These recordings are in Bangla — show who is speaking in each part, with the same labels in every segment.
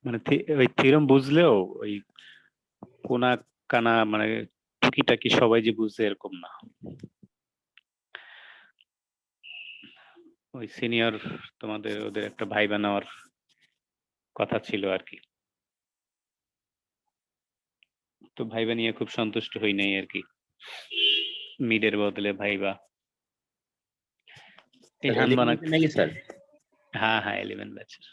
Speaker 1: মানে ওই থিওরেম বুঝলেও ওই কোনা কানা মানে টুকিটাকি সবাই যে বুঝছে এরকম না। ওই সিনিয়র তোমাদের ওদের একটা ভাইবা নেওয়ার কথা ছিল আর কি, তো ভাইবা নিয়ে খুব সন্তুষ্ট হই নাই আর কি, মিডের বদলে ভাইবা।
Speaker 2: নাকি স্যার?
Speaker 1: হ্যাঁ হ্যাঁ 11 ব্যাচের।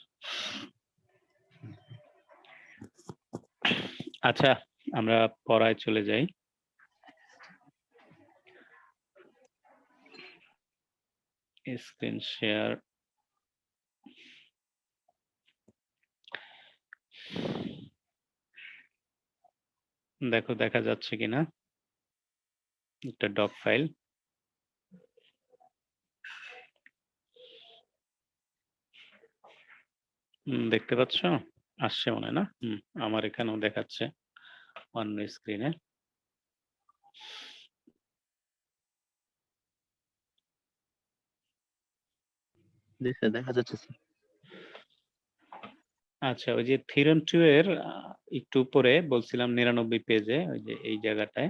Speaker 1: আচ্ছা আমরা পড়ায় চলে যাই। Screen share. দেখো দেখা যাচ্ছে কিনা একটা ডক ফাইল। দেখতে পাচ্ছ? আসছে মনে না? আমার এখানেও দেখাচ্ছে অন্য স্ক্রিনে।
Speaker 2: দেখা যাচ্ছে।
Speaker 1: আচ্ছা ওই যে থিওরেম 2 এর একটু উপরে বলছিলাম 99 পেজে, ওই যে এই জায়গাটায়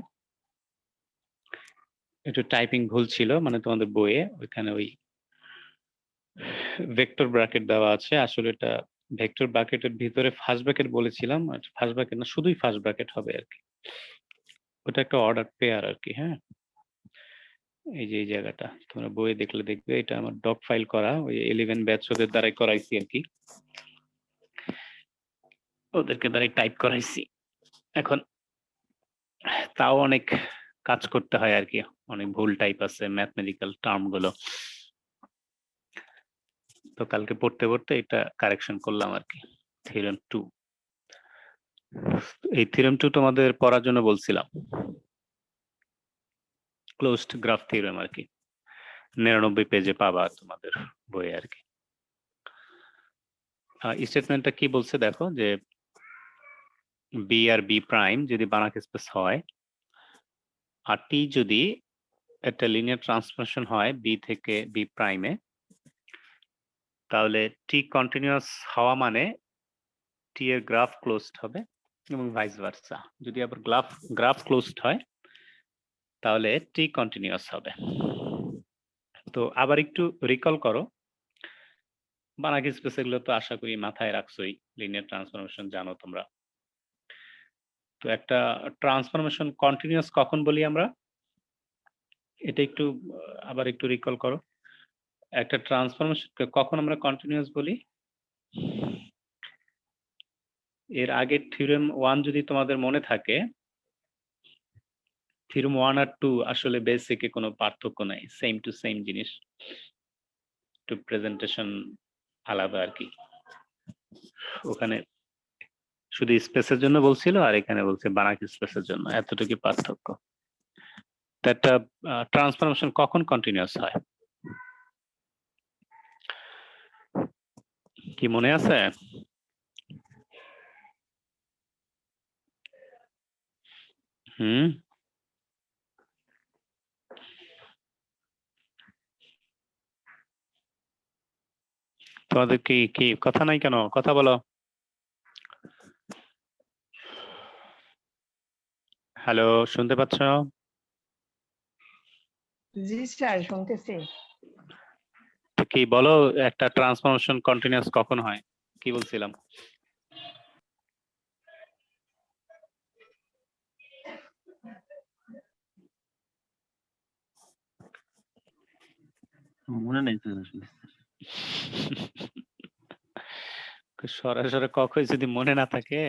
Speaker 1: একটু টাইপিং ভুল ছিল, মানে তোমাদের বইয়ে ওইখানে ওই ভেক্টর ব্র্যাকেট দেওয়া আছে, আসলে এটা ভেক্টর ব্র্যাকেটের ভিতরে ফার্স্ট ব্র্যাকেট বলেছিলাম, ফার্স্ট ব্র্যাকেট না, শুধুই ফার্স্ট ব্র্যাকেট হবে আর কি, ওটা একটা অর্ডার পেয়ার আর কি। হ্যাঁ এই যে এই জায়গাটা তোমরা বইয়ে দেখলে দেখবে, এটা আমার ডক ফাইল করা, ওই 11 ব্যাচ ওদের দ্বারাই করাইছি আর কি, ওদেরকে দ্বারাই টাইপ করাইছি। এখন তাও অনেক কাজ করতে হয় আর কি, অনেক ভুল টাইপ আছে ম্যাথমেটিক্যাল টার্ম গুলো, তো কালকে পড়তে পড়তে এটা কারেকশন করলাম আর কি। থিওরেম 2, এই থিওরেম 2 তোমাদের পড়ার জন্য বলছিলাম, ক্লোজড গ্রাফ থিওরেম আর কি, 99 পেজে পাবা তোমাদের বইয়ে আর কি। স্টেটমেন্টটা কি বলছে দেখো, যে বি আর বি প্রাইম যদি বানাক স্পেস হয়, আর টি যদি একটা লিনিয়ার ট্রান্সফরমেশন হয় বি থেকে বি প্রাইমে, তাহলে টি কন্টিনিউয়াস হওয়া মানে টি এর গ্রাফ ক্লোজড হবে এবং ভাইস ভার্সা। যদি আবার গ্রাফ ক্লোজড হয় তাহলে টি কন্টিনিউয়াস হবে। তো আবার একটু রিকল করো, বানাক স্পেস এগুলো তো আশা করি মাথায় রাখছোই, লিনিয়ার ট্রান্সফরমেশন জানো তোমরা। তো একটা ট্রান্সফরমেশন কন্টিনিউয়াস কখন বলি আমরা, এটা একটু আবার একটু রিকল করো, একটা ট্রান্সফরমেশন কখন আমরা কন্টিনিউয়াস বলি। এর আগের থিওরেম 1 যদি তোমাদের মনে থাকে, থিওরেম 1 আর 2 আসলে বেসিকে কোনো পার্থক্য নাই, সেম টু সেম জিনিস, একটু প্রেজেন্টেশন আলাদা আর কি। ওখানে শুধু স্পেসের জন্য বলছিল আর এখানে বলছে বানাক স্পেসের জন্য, এতটুকু পার্থক্য। তো একটা ট্রান্সফরমেশন কখন কন্টিনিউয়াস হয় কি মনে আছে? তোমাদের কি কি কথা নাই কেন, কথা বলো। হ্যালো, শুনতে পাচ্ছ?
Speaker 3: জি স্যার শুনতেছি।
Speaker 1: কি বলো, একটা ট্রান্সফরমেশন কন্টিনিউয়াস কখন হয়, কি বলছিলাম?
Speaker 2: মনে নাই স্যার আসলে।
Speaker 1: সরাসরি কখন যদি মনে না থাকে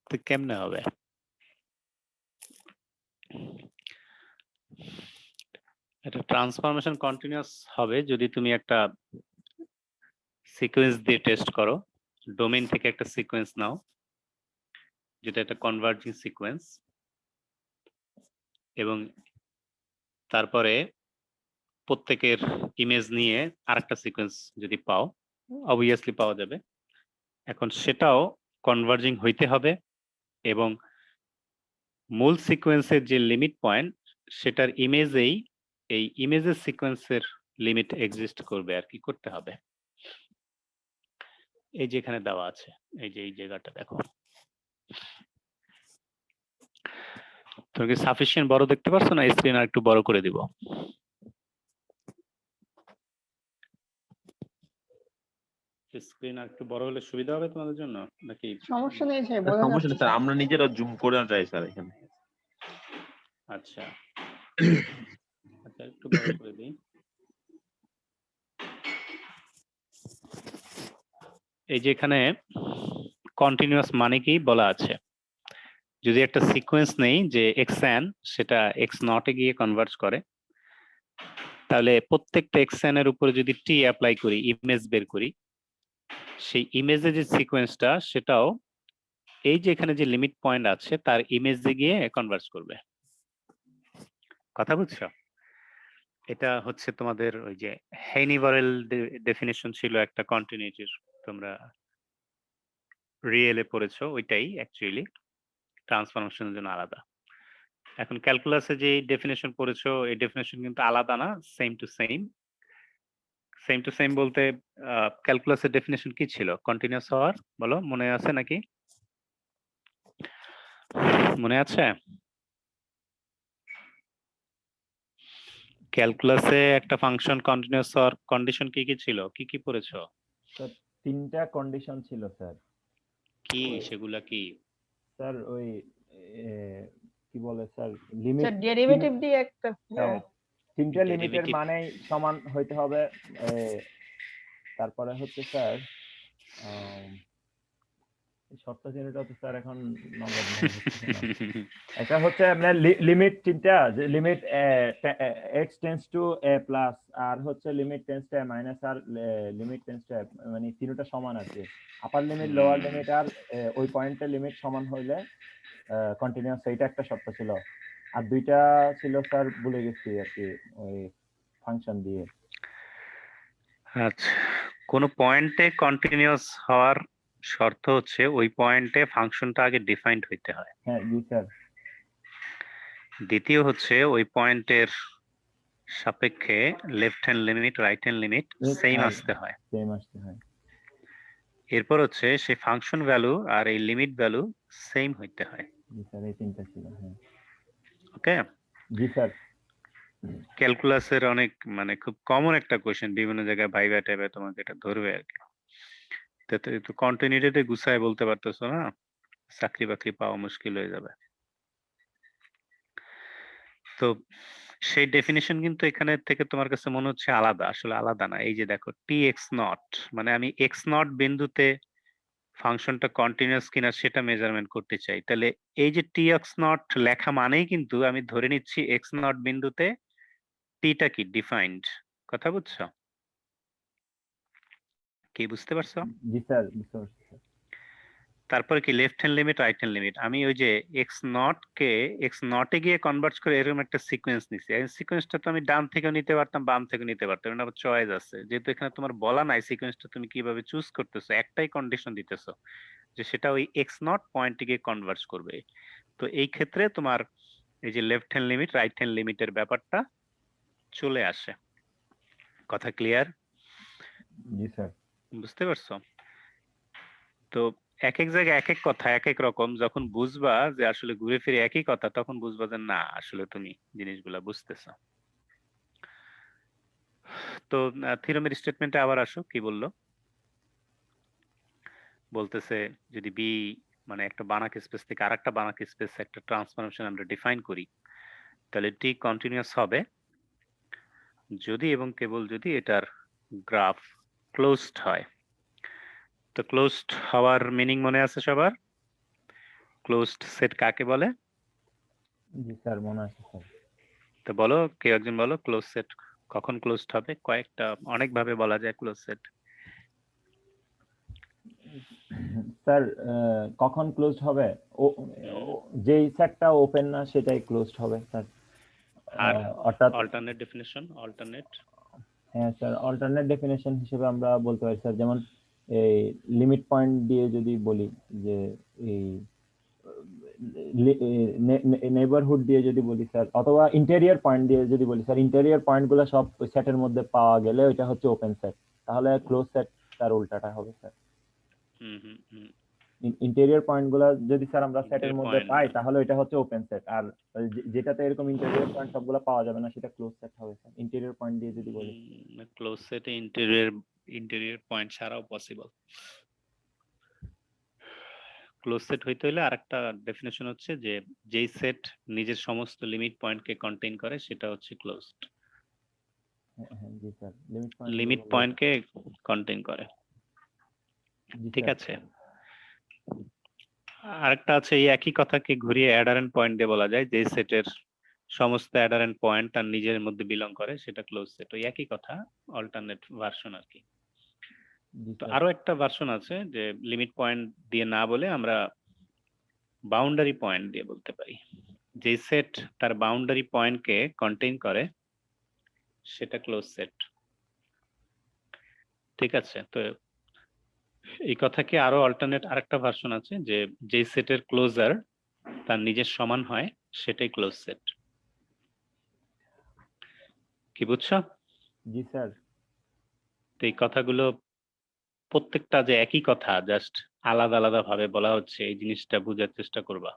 Speaker 1: তো কেমনে হবে? এটা ট্রান্সফরমেশন কন্টিনিউয়াস হবে যদি তুমি একটা সিকোয়েন্স দিয়ে টেস্ট করো, ডোমেইন থেকে একটা সিকোয়েন্স নাও যেটা একটা কনভার্জিং সিকোয়েন্স, এবং তারপরে প্রত্যেকের ইমেজ নিয়ে আরেকটা সিকোয়েন্স যদি পাও, অবভিয়াসলি পাওয়া যাবে। এখন সেটাও কনভার্জিং হইতে হবে এবং মূল সিকোয়েন্সের যে লিমিট পয়েন্ট সেটার ইমেজেই এই ইমেজের সিকোয়েন্সের লিমিট এক্সিস্ট করবে আর কি, করতে হবে। এই যে এখানে দেওয়া আছে, এই যে এই জায়গাটা দেখো। তুমি কি সাফিসিয়েন্ট বড় দেখতে পাচ্ছ না? স্ক্রিন আর একটু বড় করে দিব। স্ক্রিন আর একটু বড় হলে সুবিধা হবে তোমাদের জন্য নাকি?
Speaker 3: সমস্যা নেই স্যার, বোঝা
Speaker 2: সমস্যা নেই
Speaker 3: যাচ্ছে।
Speaker 2: স্যার, আমরা নিজেরা জুম করে যাই স্যার এখানে।
Speaker 1: আচ্ছা আচ্ছা, একটু বড় করে দিই। এই যে এখানে কন্টিনিউয়াস মানে কি বলা আছে, যদি একটা সিকোয়েন্স নেই যে xn সেটা x0 এ গিয়ে কনভার্জ করে, তাহলে প্রত্যেকটা xn এর উপরে যদি t অ্যাপ্লাই করি, ইমেজ বের করি, সেই ইমেজের যে সিকোয়েন্সটা সেটাও এই যে এখানে যে লিমিট পয়েন্ট আছে তার ইমেজে গিয়ে কনভার্জ করবে। কথা বুঝছো? এটা হচ্ছে তোমাদের ওই যে হেইনিভারেল ডেফিনিশন ছিল একটা কন্টিনিউটির, তোমরা রিয়েলে পড়েছো, ওইটাই অ্যাকচুয়ালি ট্রান্সফরমেশনের জন্য আলাদা। এখন ক্যালকুলাসে যে ডেফিনেশন পড়েছো এই ডেফিনেশন কিন্তু আলাদা না, same to same. Same to same বলতে ক্যালকুলাসের ডেফিনেশন কি ছিল কন্টিনিউয়াস হওয়ার? বলো, মনে আছে নাকি? মনে আছে? ক্যালকুলাসে একটা ফাংশন কন্টিনিউয়াস হওয়ার কন্ডিশন কি কি ছিল, কি কি পড়েছো?
Speaker 4: স্যার তিনটা কন্ডিশন ছিল স্যার।
Speaker 1: কি সেগুলা কি?
Speaker 4: স্যার ওই কি বলে স্যার, লিমিট
Speaker 3: স্যার ডেরিভেটিভ দিয়ে একটা
Speaker 4: তিনটা লিমিটের
Speaker 1: Derivative।
Speaker 4: মানে সমান হইতে হবে। তারপরে হচ্ছে স্যার শর্ত চিহ্নটা তো স্যার এখন নগদ মনে হচ্ছে না। এটা হচ্ছে আপনার লিমিট তিনটা, যে limit x tends to a plus, আর হচ্ছে limit tends to a minus, আর লিমিট টেন্ডস টু মানে তিনটা সমান আছে। আপার লিমিট লোয়ার লিমিট আর ওই পয়েন্টের লিমিট সমান হইলে কন্টিনিউয়াস, এইটা একটা শর্ত ছিল। আর দুইটা ছিল স্যার ভুলে গেছি আর কি, ওই ফাংশন দিয়ে।
Speaker 1: আচ্ছা, কোন পয়েন্টে কন্টিনিউয়াস হওয়ার শর্ত হচ্ছে ওই পয়েন্টে ফাংশনটা আগে ডিফাইন্ড হইতে হয়।
Speaker 4: হ্যাঁ জি স্যার।
Speaker 1: দ্বিতীয় হচ্ছে ওই পয়েন্টের সাপেক্ষে left hand limit right hand limit same আসতে হয়।
Speaker 4: সেম আসতে হয়।
Speaker 1: এরপর হচ্ছে সেই ফাংশন ভ্যালু আর এই লিমিট ভ্যালু সেম হইতে হয়।
Speaker 4: জি স্যার, এই তিনটা ছিল। হ্যাঁ
Speaker 1: ওকে,
Speaker 4: জি স্যার।
Speaker 1: ক্যালকুলাসের অনেক মানে খুব কমন একটা কোশ্চেন, বিভিন্ন জায়গায় ভাইবা টাইবে তোমাকে এটা ধরবে আর কি। তো কন্টিনিউটিতে গুছায় বলতে পারতেছো না, চাকরি বাকরি পাওয়া মুশকিল হয়ে যাবে। তো সেই ডেফিনিশন কিন্তু এখানে থেকে তোমার কাছে মনে হচ্ছে আলাদা, আসলে আলাদা না। এই যে দেখো tx0 মানে আমি x0 বিন্দুতে ফাংশনটা কন্টিনিউয়াস কিনা সেটা মেজারমেন্ট করতে চাই, তাহলে এই যে tx0 লেখা মানেই কিন্তু আমি ধরে নিচ্ছি x0 বিন্দুতে টিটা কি ডিফাইন্ড। কথা বুঝছো? কি বুঝতে পারছো?
Speaker 4: জি স্যার, বুঝতে পারছি স্যার।
Speaker 1: তারপরে কি left hand limit right hand limit, আমি ওই যে x0 কে x0 এ গিয়ে কনভার্ট করে এরকম একটা সিকোয়েন্স নিছি। এই সিকোয়েন্সটা তো আমি ডান থেকে নিতে পারতাম, বাম থেকে নিতে পারতাম, এটা আমার চয়েস আছে। যেহেতু এখানে তোমার বলা নাই সিকোয়েন্সটা তুমি কিভাবে চুজ করতেছো, একটাই কন্ডিশন দিতেছো যে সেটা ওই x0 পয়েন্টে গিয়ে কনভার্জ করবে। তো এই ক্ষেত্রে তোমার এই যে left hand limit right hand লিমিটের ব্যাপারটা চলে আসে। কথা ক্লিয়ার?
Speaker 4: জি স্যার।
Speaker 1: বুঝতে পারছো? তো এক এক জায়গায় এক এক কথা এক এক রকম, যখন বুঝবা যে আসলে ঘুরে ফিরে একই কথা তখন বুঝবা যে না আসলে তুমি জিনিসগুলা বুঝতেছো। তো থিওরেমের স্টেটমেন্টে আবার আসো, কি বললো? বলতেছে যদি বি মানে একটা বানাক স্পেস থেকে আরেকটা বানাক স্পেস একটা ট্রান্সফরমেশন আমরা ডিফাইন করি, তাহলে টি কন্টিনিউয়াস হবে যদি এবং কেবল যদি এটার গ্রাফ ক্লোজড হয়। তো ক্লোজড হওয়ার মিনিং মনে আছে সবার? ক্লোজড সেট কাকে বলে?
Speaker 4: জি স্যার, মনে আছে স্যার।
Speaker 1: তো বলো, কেউ একজন বলো ক্লোজ সেট কখন ক্লোজড হবে? কয়েকটা অনেক ভাবে বলা যায় ক্লোজ সেট।
Speaker 4: স্যার কখন ক্লোজড হবে? যেই সেটটা ওপেন না সেটাই ক্লোজড হবে স্যার।
Speaker 1: আর
Speaker 4: অর্থাৎ
Speaker 1: অল্টারনেট ডেফিনিশন, অল্টারনেট।
Speaker 4: হ্যাঁ স্যার, অল্টারনেট ডেফিনেশন হিসেবে আমরা বলতে পারি স্যার, যেমন এই লিমিট পয়েন্ট দিয়ে যদি বলি যে এই নেইবারহুড দিয়ে যদি বলি স্যার, অথবা ইন্টেরিয়র পয়েন্ট দিয়ে যদি বলি স্যার, ইন্টেরিয়র পয়েন্টগুলো সব ওই সেটের মধ্যে পাওয়া গেলে ওইটা হচ্ছে ওপেন সেট। তাহলে ক্লোজ সেট তার উল্টাটা হবে স্যার।
Speaker 1: হুম হুম হুম
Speaker 4: ইন্টেরিয়র পয়েন্ট গুলা যদি স্যার আমরা সেটের
Speaker 1: Interior
Speaker 4: মধ্যে
Speaker 1: point
Speaker 4: পাই
Speaker 1: না।
Speaker 4: তাহলে এটা হচ্ছে ওপেন সেট, আর যেটাতে এরকম ইন্টেরিয়র পয়েন্ট সবগুলো পাওয়া যাবে না সেটা ক্লোজ সেট হবে স্যার। ইন্টেরিয়র পয়েন্ট দিয়ে যদি বলি
Speaker 1: ক্লোজ সেটে ইন্টেরিয়র পয়েন্ট ছাড়াও পসিবল। ক্লোজ সেট হইতে হলে আরেকটা ডেফিনেশন হচ্ছে যে যেই সেট নিজের সমস্ত লিমিট পয়েন্টকে কন্টেইন করে সেটা হচ্ছে ক্লোজড।
Speaker 4: হ্যাঁ জি স্যার, লিমিট পয়েন্ট
Speaker 1: লিমিট পয়েন্টকে কন্টেইন করে,
Speaker 4: জি
Speaker 1: ঠিক
Speaker 4: স্যার।
Speaker 1: আছে। আরেকটা আছে, এই একই কথাকে ঘুরিয়ে অ্যাডারেন্ট পয়েন্ট দিয়ে বলা যায়, যে সেটের সমস্ত অ্যাডারেন্ট পয়েন্ট তার নিজের মধ্যে বিলং করে সেটা ক্লোজ সেট। ওই একই কথা, অল্টারনেট ভার্সন আর কি।
Speaker 4: জি
Speaker 1: তো
Speaker 4: স্যার।
Speaker 1: আরো একটা ভার্সন আছে যে লিমিট পয়েন্ট দিয়ে না বলে আমরা বাউন্ডারি পয়েন্ট দিয়ে বলতে পারি। যে সেট তার বাউন্ডারি পয়েন্টকে কন্টেইন করে সেটা ক্লোজ সেট, ঠিক আছে। তো এই কথাকে আরো অল্টারনেট আরেকটা ভার্সন আছে যে যে সেটের ক্লোজার তার নিজের সমান হয় সেটাই ক্লোজ সেট। কি বুঝছো?
Speaker 4: জি স্যার।
Speaker 1: তো এই কথাগুলো প্রত্যেকটা যে একই কথা, জাস্ট আলাদা আলাদা ভাবে বলা হচ্ছে, এই জিনিসটা বোঝার চেষ্টা করবা,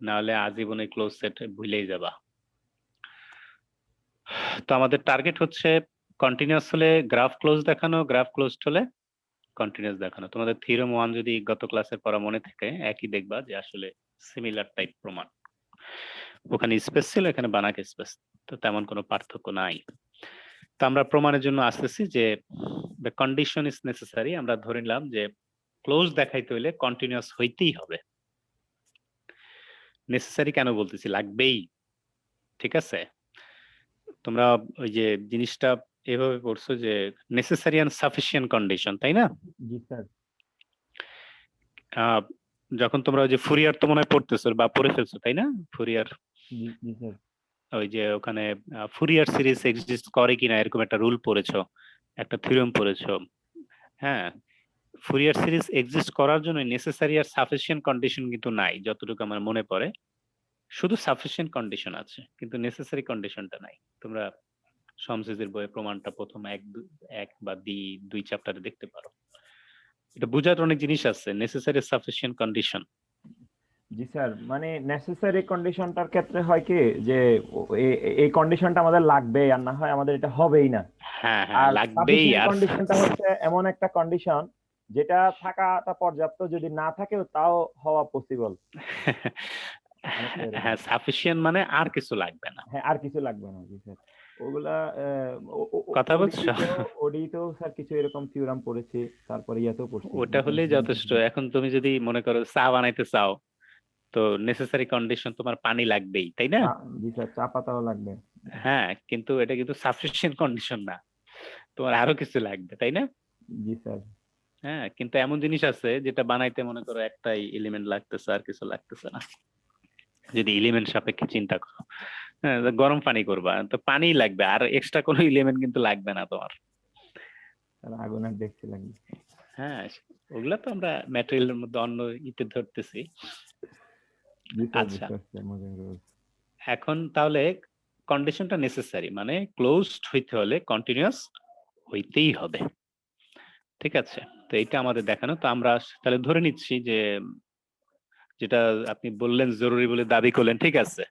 Speaker 1: নাহলে আজীবনে ক্লোজ সেট ভুলেই যাবা। তো আমাদের টার্গেট হচ্ছে কন্টিনিউয়াস হলে গ্রাফ ক্লোজ দেখানো, গ্রাফ ক্লোজড হলে কন্টিনিউয়াস দেখানো। তোমাদের থিওরেম 1 যদি গত ক্লাসের পড়া মনে থাকে, একই দেখবা যে আসলে সিমিলার টাইপ প্রমাণ। ওখানে স্পেস ছিল, এখানে বানাক স্পেস, তো তেমন কোনো পার্থক্য নাই। তো আমরা প্রমাণের জন্য আসতেছি যে দ্য কন্ডিশন ইজ নেসেসারি। আমরা ধরে নিলাম যে ক্লোজ দেখাইতে হইলে কন্টিনিউয়াস হইতেই হবে। নেসেসারি কেন বলতেছি, লাগবেই, ঠিক আছে। তোমরা ওই যে জিনিসটা এভাবে পড়ছো যে নেসেসারি এন্ড সাফিসিয়েন্ট কন্ডিশন, তাই না?
Speaker 4: জি স্যার।
Speaker 1: যখন তোমরা ওই যে ফুরিয়ার তো মনে হয় পড়তেছো বা পড়ে ফেলছো, তাই না? ফুরিয়ার,
Speaker 4: জি স্যার।
Speaker 1: ওই যে ওখানে ফুরিয়ার সিরিজ এক্সিস্ট করে কিনা এরকম একটা রুল পড়েছো, একটা থিওরেম পড়েছো। হ্যাঁ, ফুরিয়ার সিরিজ এক্সিস্ট করার জন্য নেসেসারি আর সাফিসিয়েন্ট কন্ডিশন কিন্তু নাই, যতটুকু আমার মনে পড়ে। শুধু সাফিসিয়েন্ট কন্ডিশন আছে, কিন্তু নেসেসারি কন্ডিশনটা নাই। তোমরা সমসিজের বইয়ে প্রমাণটা প্রথম এক বা দুই চ্যাপ্টারে দেখতে পারো। এটা বোঝার অনেক জিনিস আছে, নেসেসারি সাফিসিয়েন্ট কন্ডিশন।
Speaker 4: জি স্যার, মানে নেসেসারি কন্ডিশনটার ক্ষেত্রে হয় কি যে এই কন্ডিশনটা আমাদের লাগবে, আর না হয় আমাদের এটা হবেই না।
Speaker 1: হ্যাঁ হ্যাঁ,
Speaker 4: আর
Speaker 1: লাগবেই।
Speaker 4: সাফিসিয়েন্ট
Speaker 1: আর
Speaker 4: কন্ডিশনটা হচ্ছে এমন একটা কন্ডিশন যেটা থাকাটা পর্যাপ্ত, যদি না থাকেও তাও হওয়া পসিবল। অনেকটা এরকম।
Speaker 1: হ্যাঁ, সাফিসিয়েন্ট মানে আর কিছু লাগবে না।
Speaker 4: হ্যাঁ, আর কিছু লাগবে না। জি স্যার। ওগুলা
Speaker 1: কথা বুঝছো?
Speaker 4: ওডিতেও স্যার কিছু এরকম থিওরাম পড়েছি, তারপরে ইয়াতেও পড়ছি।
Speaker 1: ওটা হলেই যথেষ্ট। এখন তুমি যদি মনে করো চা বানাইতে চাও, তো নেসেসারি কন্ডিশন তোমার পানি লাগবেই, তাই না?
Speaker 4: জি স্যার, চা পাতাও লাগবে।
Speaker 1: হ্যাঁ, কিন্তু এটা কিন্তু সাফিসিয়েন্ট কন্ডিশন না, তোমার আরো কিছু লাগবে, তাই না?
Speaker 4: জি স্যার।
Speaker 1: হ্যাঁ, কিন্তু এমন জিনিস আছে যেটা বানাইতে মনে করো একটাই এলিমেন্ট লাগতেছে, আর কিছু লাগতেছে না। যদি এলিমেন্ট সাপেক্ষে চিন্তা করো, হ্যাঁ, গরম পানি করবা তো পানি লাগবে, আর এক্সট্রা কোনো এলিমেন্ট কিন্তু লাগবে না তোমার।
Speaker 4: স্যার আগুন আর দেখতে লাগবে।
Speaker 1: হ্যাঁ, ওগুলা তো আমরা ম্যাটেরিয়ালের মধ্যে অন্য ইতে ধরতেছি।
Speaker 4: জি স্যার,
Speaker 1: আচ্ছা,
Speaker 4: বুঝতে পারছি, মজা করে বলছি।
Speaker 1: এখন তাহলে কন্ডিশনটা নেসেসারি, মানে ক্লোজড হইতে হলে কন্টিনিউয়াস হইতেই হবে, ঠিক আছে। তো এইটা আমাদের দেখানো। তো আমরা তাহলে ধরে নিচ্ছি যে যেটা আপনি বললেন জরুরি বলে দাবি করলেন, ঠিক আছে,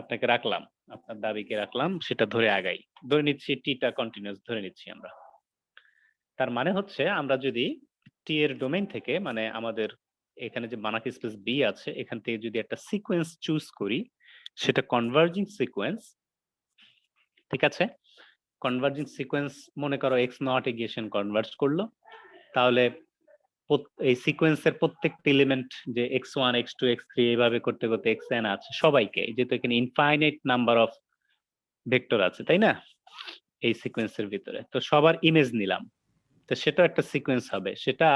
Speaker 1: আপনাকে রাখলাম, আপনার দাবিকে রাখলাম, সেটা ধরে আগাই। ধরে নিচ্ছি টিটা কন্টিনিউয়াস ধরে নিচ্ছি আমরা। তার মানে হচ্ছে আমরা যদি টি এর ডোমেইন থেকে, মানে আমাদের এখানে যে বানাক স্পেস বি আছে, এখান থেকে যদি একটা সিকোয়েন্স চুজ করি, সেটা কনভার্জিং সিকোয়েন্স, ঠিক আছে। কনভার্জিং সিকোয়েন্স মনে করো এক্স নট এ গিয়ে কনভার্জ করলো, তাহলে এই সিকোয়েন্সের প্রত্যেকটা এলিমেন্ট যে x1 x2 x3 এইভাবে করতে করতে xn আছে, সবাইকে, যেহেতু এখানে ইনফাইনাইট নাম্বার অফ ভেক্টর আছে, তাই না, এই সিকোয়েন্সের ভিতরে, তো সবার ইমেজ নিলাম, তো সেটা একটা সিকোয়েন্স হবে। সেটা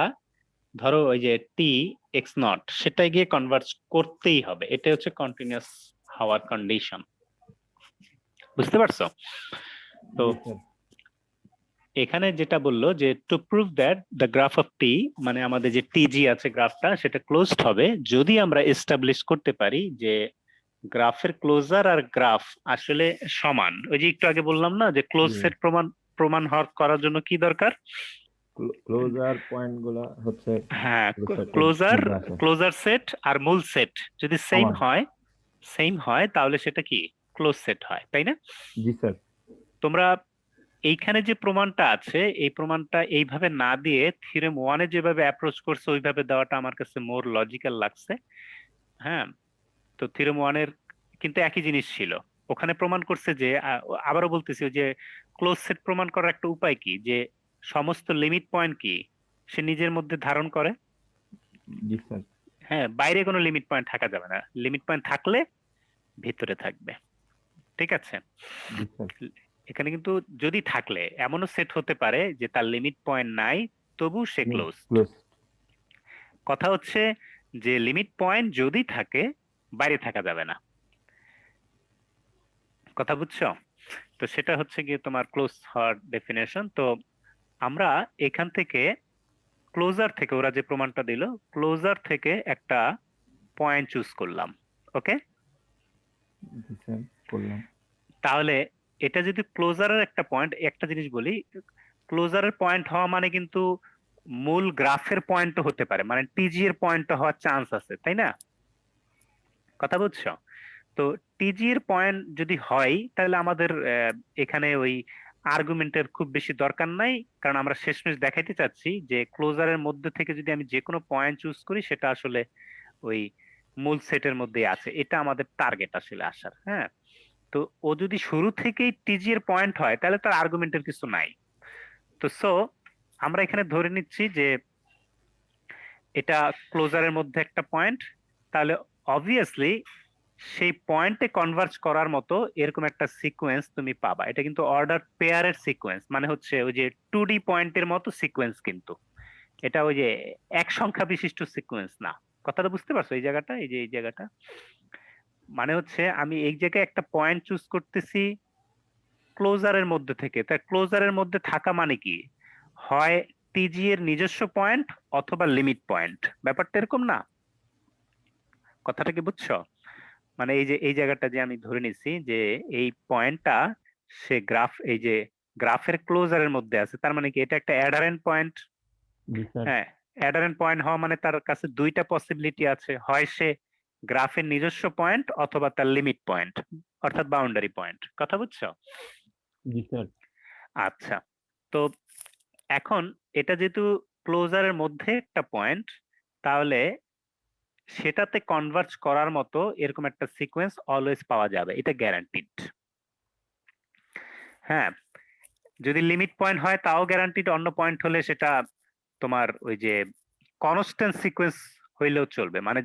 Speaker 1: ধরো ওই যে টি এক্স নট, সেটাই গিয়ে কনভার্জ করতেই হবে। এটা হচ্ছে কন্টিনিউয়াস হওয়ার কন্ডিশন, বুঝতে পারছো? তো
Speaker 4: জি স্যার।
Speaker 1: এখানে যেটা বললো যে to prove that the graph of T, মানে আমাদের যে টিজি আছে গ্রাফটা, সেটা ক্লোজড হবে যদি আমরা এস্টাবলিশ করতে পারি যে গ্রাফের ক্লোজার আর গ্রাফ আসলে সমান। ওই যে একটু আগে বললাম না যে ক্লোজ
Speaker 4: জি।
Speaker 1: সেট প্রমাণ করার জন্য কি দরকার,
Speaker 4: ক্লোজার পয়েন্ট গুলা হচ্ছে
Speaker 1: হ্যাঁ,
Speaker 4: set এর
Speaker 1: ক্লোজার
Speaker 4: মধ্যে আসে।
Speaker 1: ক্লোজার সেট আর মূল সেট যদি সেম
Speaker 4: সমান।
Speaker 1: হয় তাহলে সেটা কি ক্লোজ সেট হয়, তাই না?
Speaker 4: জি স্যার।
Speaker 1: তোমরা এইখানে যে প্রমাণটা আছে এই প্রমাণটা এইভাবে না দিয়ে থিওরেম 1 এ যেভাবে অ্যাপ্রোচ করছে ওইভাবে দেওয়াটা আমার কাছে মোর লজিক্যাল লাগছে। হ্যাঁ, তো থিওরেম 1 এর কিন্তু একই জিনিস ছিল। ওখানে প্রমাণ করছে যে আবারও বলতেছি ওই যে ক্লোজ সেট প্রমাণ করার একটা উপায় কি, যে সমস্ত লিমিট পয়েন্ট কি সে নিজের মধ্যে ধারণ করে।
Speaker 4: জি স্যার।
Speaker 1: হ্যাঁ, বাইরে কোনো লিমিট পয়েন্ট থাকা যাবে না, লিমিট পয়েন্ট থাকলে ভিতরে থাকবে। ঠিক আছে,
Speaker 4: জি স্যার।
Speaker 1: এখানে কিন্তু যদি থাকলে এমনও সেট হতে পারে যে তার লিমিট পয়েন্ট নাই তবু সে ক্লোজ।
Speaker 4: ক্লোজ।
Speaker 1: কথা হচ্ছে যে লিমিট পয়েন্ট যদি থাকে বাইরে থাকা যাবে না, কথা বুঝছো? তো সেটা হচ্ছে গিয়ে তোমার ক্লোজ হওয়ার ডেফিনেশন। তো আমরা এখান থেকে ক্লোজার থেকে ওরা যে প্রমাণটা দিল ক্লোজার থেকে একটা পয়েন্ট চুজ করলাম। ওকে,
Speaker 4: জি স্যার করলাম।
Speaker 1: তাহলে এটা যদি ক্লোজারের একটা পয়েন্ট, একটা জিনিস বলি, ক্লোজারের পয়েন্ট হওয়া মানে কিন্তু মূল গ্রাফের পয়েন্টও হতে পারে, মানে টিজি এর পয়েন্ট হওয়ার চান্স আছে, তাই না? কথা বুঝছো? তো টিজি এর পয়েন্ট যদি হয় তাহলে আমাদের এখানে ওই আর্গুমেন্টের খুব বেশি দরকার নাই, কারণ আমরা শেষমেশ দেখাইতে চাচ্ছি যে ক্লোজারের মধ্যে থেকে যদি আমি যে কোনো পয়েন্ট চুজ করি সেটা আসলে ওই মূল সেটের মধ্যে আছে, এটা আমাদের টার্গেট আসলে আসার। হ্যাঁ, তো ও যদি শুরু থেকেই টিজি এর পয়েন্ট হয় তাহলে তার আর্গুমেন্টের কিছু নাই। তো সো আমরা এখানে ধরে নিচ্ছি যে এটা ক্লোজারের মধ্যে একটা পয়েন্ট, তাহলে অবভিয়াসলি সেই পয়েন্টে কনভার্জ করার মতো এরকম একটা সিকোয়েন্স তুমি পাবা। এটা কিন্তু অর্ডার পেয়ারের সিকোয়েন্স, মানে হচ্ছে ওই যে 2D পয়েন্টের মতো সিকোয়েন্স, কিন্তু এটা ওই যে এক সংখ্যা বিশিষ্ট সিকোয়েন্স না। কথাটা বুঝতে পারছো? এই জায়গাটা, এই যে এই জায়গাটা মানে হচ্ছে আমি এই জায়গায় একটা পয়েন্ট চুজ করতেছি ক্লোজারের মধ্যে থেকে, তাই ক্লোজারের মধ্যে থাকা মানে কি, হয় টিজি এর নিজস্ব পয়েন্ট অথবা লিমিট পয়েন্ট। ব্যাপারটা এরকম না, কথাটা কি বুঝছো? মানে এই যে এই জায়গাটা যে আমি ধরে নিছি যে এই পয়েন্টটা সে গ্রাফ, এই যে গ্রাফের ক্লোজারের মধ্যে আছে, তার মানে কি এটা একটা অ্যাডারেন্ট পয়েন্ট।
Speaker 4: জি স্যার।
Speaker 1: হ্যাঁ, অ্যাডারেন্ট পয়েন্ট হওয়া মানে তার কাছে দুইটা পসিবিলিটি আছে, হয় সে গ্রাফের নিজস্ব পয়েন্ট অথবা তার লিমিট পয়েন্ট অর্থাৎ বাউন্ডারি পয়েন্ট। কথা বুঝছো?
Speaker 4: জি স্যার।
Speaker 1: আচ্ছা, তো এখন এটা যেহেতু ক্লোজারের মধ্যে একটা পয়েন্ট, তাহলে সেটাতে কনভার্জ করার মতো এরকম একটা সিকোয়েন্স অলওয়েজ পাওয়া যাবে, এটা গ্যারান্টিড। হ্যাঁ, যদি লিমিট পয়েন্ট হয় তাও গ্যারান্টিড, অন্য পয়েন্ট হলে সেটা তোমার ওই যে কনস্ট্যান্ট সিকোয়েন্স হইলেও চলবে। মানে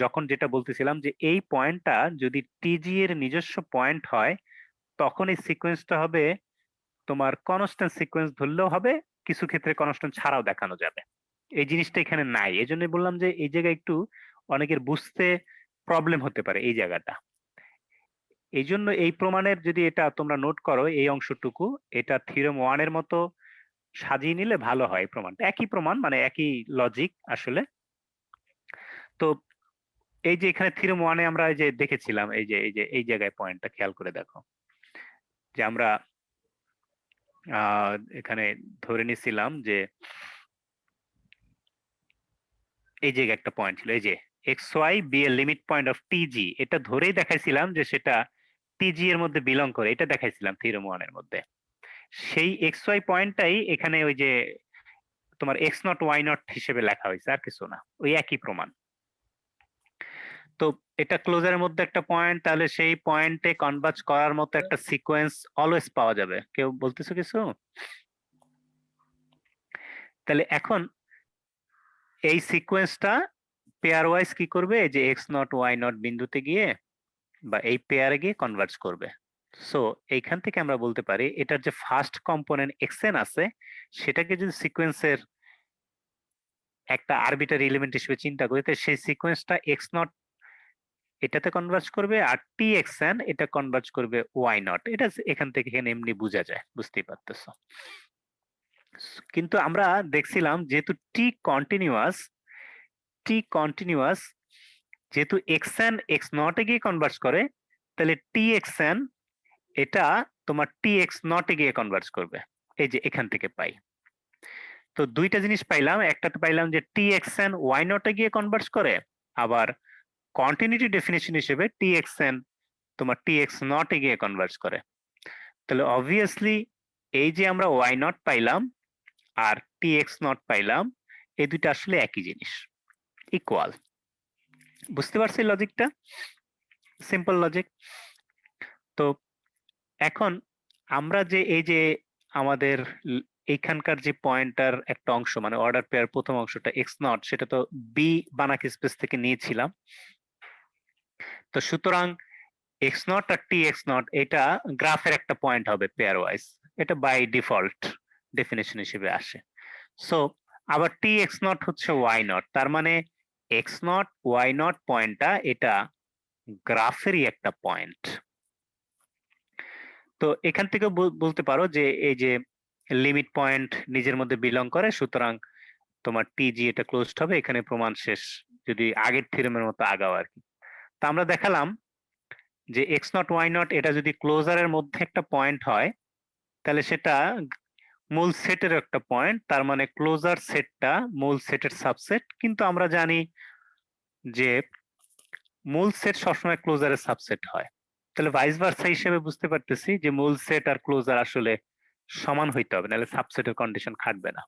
Speaker 1: যখন যেটা বলতেছিলাম যে এই পয়েন্টটা যদি টিজি এর নিজস্ব পয়েন্ট হয় তখন এই সিকোয়েন্সটা হবে তোমার কনস্ট্যান্ট সিকোয়েন্স ধরলেও হবে, কিছু ক্ষেত্রে কনস্ট্যান্ট ছাড়াও দেখানো যাবে। এই জিনিসটা এখানে নাই, এই জন্য বললাম যে এই জায়গায় একটু অনেকের বুঝতে প্রবলেম হতে পারে এই জায়গাটা। এই জন্য এই প্রমাণের যদি এটা তোমরা নোট করো এই অংশটুকু, এটা থিওরেম 1 এর মতো সাজিয়ে নিলে ভালো হয়। প্রমাণটা একই প্রমাণ, মানে একই লজিক আসলে। তো এই যে এখানে থিওরেম 1 এ আমরা এই যে দেখেছিলাম, এই জায়গায় পয়েন্টটা খেয়াল করে দেখো যে আমরা এখানে ধরে নিছিলাম যে এই জায়গায় একটা পয়েন্ট ছিল, এই যে এক্স ওয়াই বি এর লিমিট পয়েন্ট অফ টিজি, এটা ধরেই দেখাইছিলাম যে সেটা টিজি এর মধ্যে বিলং করে, এটা দেখাইছিলাম থিওরেম 1 এর মধ্যে। সেই এক্স ওয়াই পয়েন্টটাই এখানে ওই যে তোমার এক্স নট ওয়াই নট হিসেবে লেখা হয়েছে, আর কিছু না, ওই একই প্রমাণ। তো এটা ক্লোজারের মধ্যে একটা পয়েন্ট, তাহলে সেই পয়েন্টে কনভার্জ করার মতো একটা সিকোয়েন্স অলওয়েজ পাওয়া যাবে। কেউ বলতেছো কিছু? তাহলে এখন এই সিকোয়েন্সটা পেয়ার ওয়াইজ কি করবে, যে এক্স নট ওয়াই নট বিন্দুতে গিয়ে বা এই পেয়ারে গিয়ে কনভার্জ করবে। সো এইখান থেকে আমরা বলতে পারি এটার যে ফার্স্ট কম্পোনেন্ট এক্সএন আছে সেটাকে যদি সিকোয়েন্সের একটা আরবিটারি এলিমেন্ট হিসেবে চিন্তা করি, তাহলে সেই সিকোয়েন্সটা এক্স নট এটাতে কনভার্জ করবে, আর টি এক্সএন এটা কনভার্জ করবে ওয়াই নট। এটা এখান থেকে এখানে এমনি বোঝা যায়, বুঝতেই পারতেছো। কিন্তু আমরা দেখছিলাম যেহেতু টি কন্টিনিউয়াস যেহেতু এক্সএন এক্স নটে গিয়ে কনভার্জ করে, তাহলে টি এক্সএন এটা তোমার টি এক্স নটে গিয়ে কনভার্জ করবে, এই যে এখান থেকে পাই। তো তো দুইটা জিনিস পাইলাম, একটা তো পাইলাম যে txn y নটে গিয়ে কনভার্স করে, আবার কন্টিনিউটি ডেফিনেশন হিসেবে txn তোমার tx নটে গিয়ে কনভার্স করে। তাহলে অবভিয়াসলি এই যে আমরা y নট পাইলাম আর tx নট পাইলাম, এই দুইটা আসলে একই জিনিস, ইকুয়াল। বুঝতে পারছি লজিকটা? Simple logic. তো এখন আমরা যে এই যে আমাদের এইখানকার যে পয়েন্টার একটা অংশ মানে অর্ডার পেয়ার প্রথম অংশটা এক্স নট, সেটা তো বি বানাক স্পেস থেকে নিয়েছিলাম। তো সুতরাং এক্স নট আর টি এক্স নট এটা গ্রাফের একটা পয়েন্ট হবে পেয়ার ওয়াইজ, এটা বাই ডিফল্ট ডেফিনেশন হিসেবে আসে। সো আবার টি এক্স নট হচ্ছে ওয়াই নট, তার মানে এক্স নট ওয়াই নট পয়েন্টটা এটা গ্রাফেরই একটা পয়েন্ট। তো এখান থেকে বলতে পারো যে এই যে লিমিট পয়েন্ট নিজের মধ্যে বিলং করে, সুতরাং তোমার টিজি এটা ক্লোজড হবে, এখানে প্রমাণ শেষ, যদি আগের থিওরেমের মতো আগাও আর কি। তা আমরা দেখালাম যে এক্স নট ওয়াই নট এটা যদি ক্লোজারের মধ্যে একটা পয়েন্ট হয় তাহলে সেটা মূল সেটের একটা পয়েন্ট, তার মানে ক্লোজার সেটটা মূল সেটের সাবসেট। কিন্তু আমরা জানি যে মূল সেট সবসময় ক্লোজারের সাবসেট হয়, তাহলে ভাইস ভার্সা হিসেবে বুঝতে পারতেছি যে মূল সেট আর ক্লোজার আসলে সমান হইতে হবে, নাহলে সাবসেটের কন্ডিশন খাটবে না।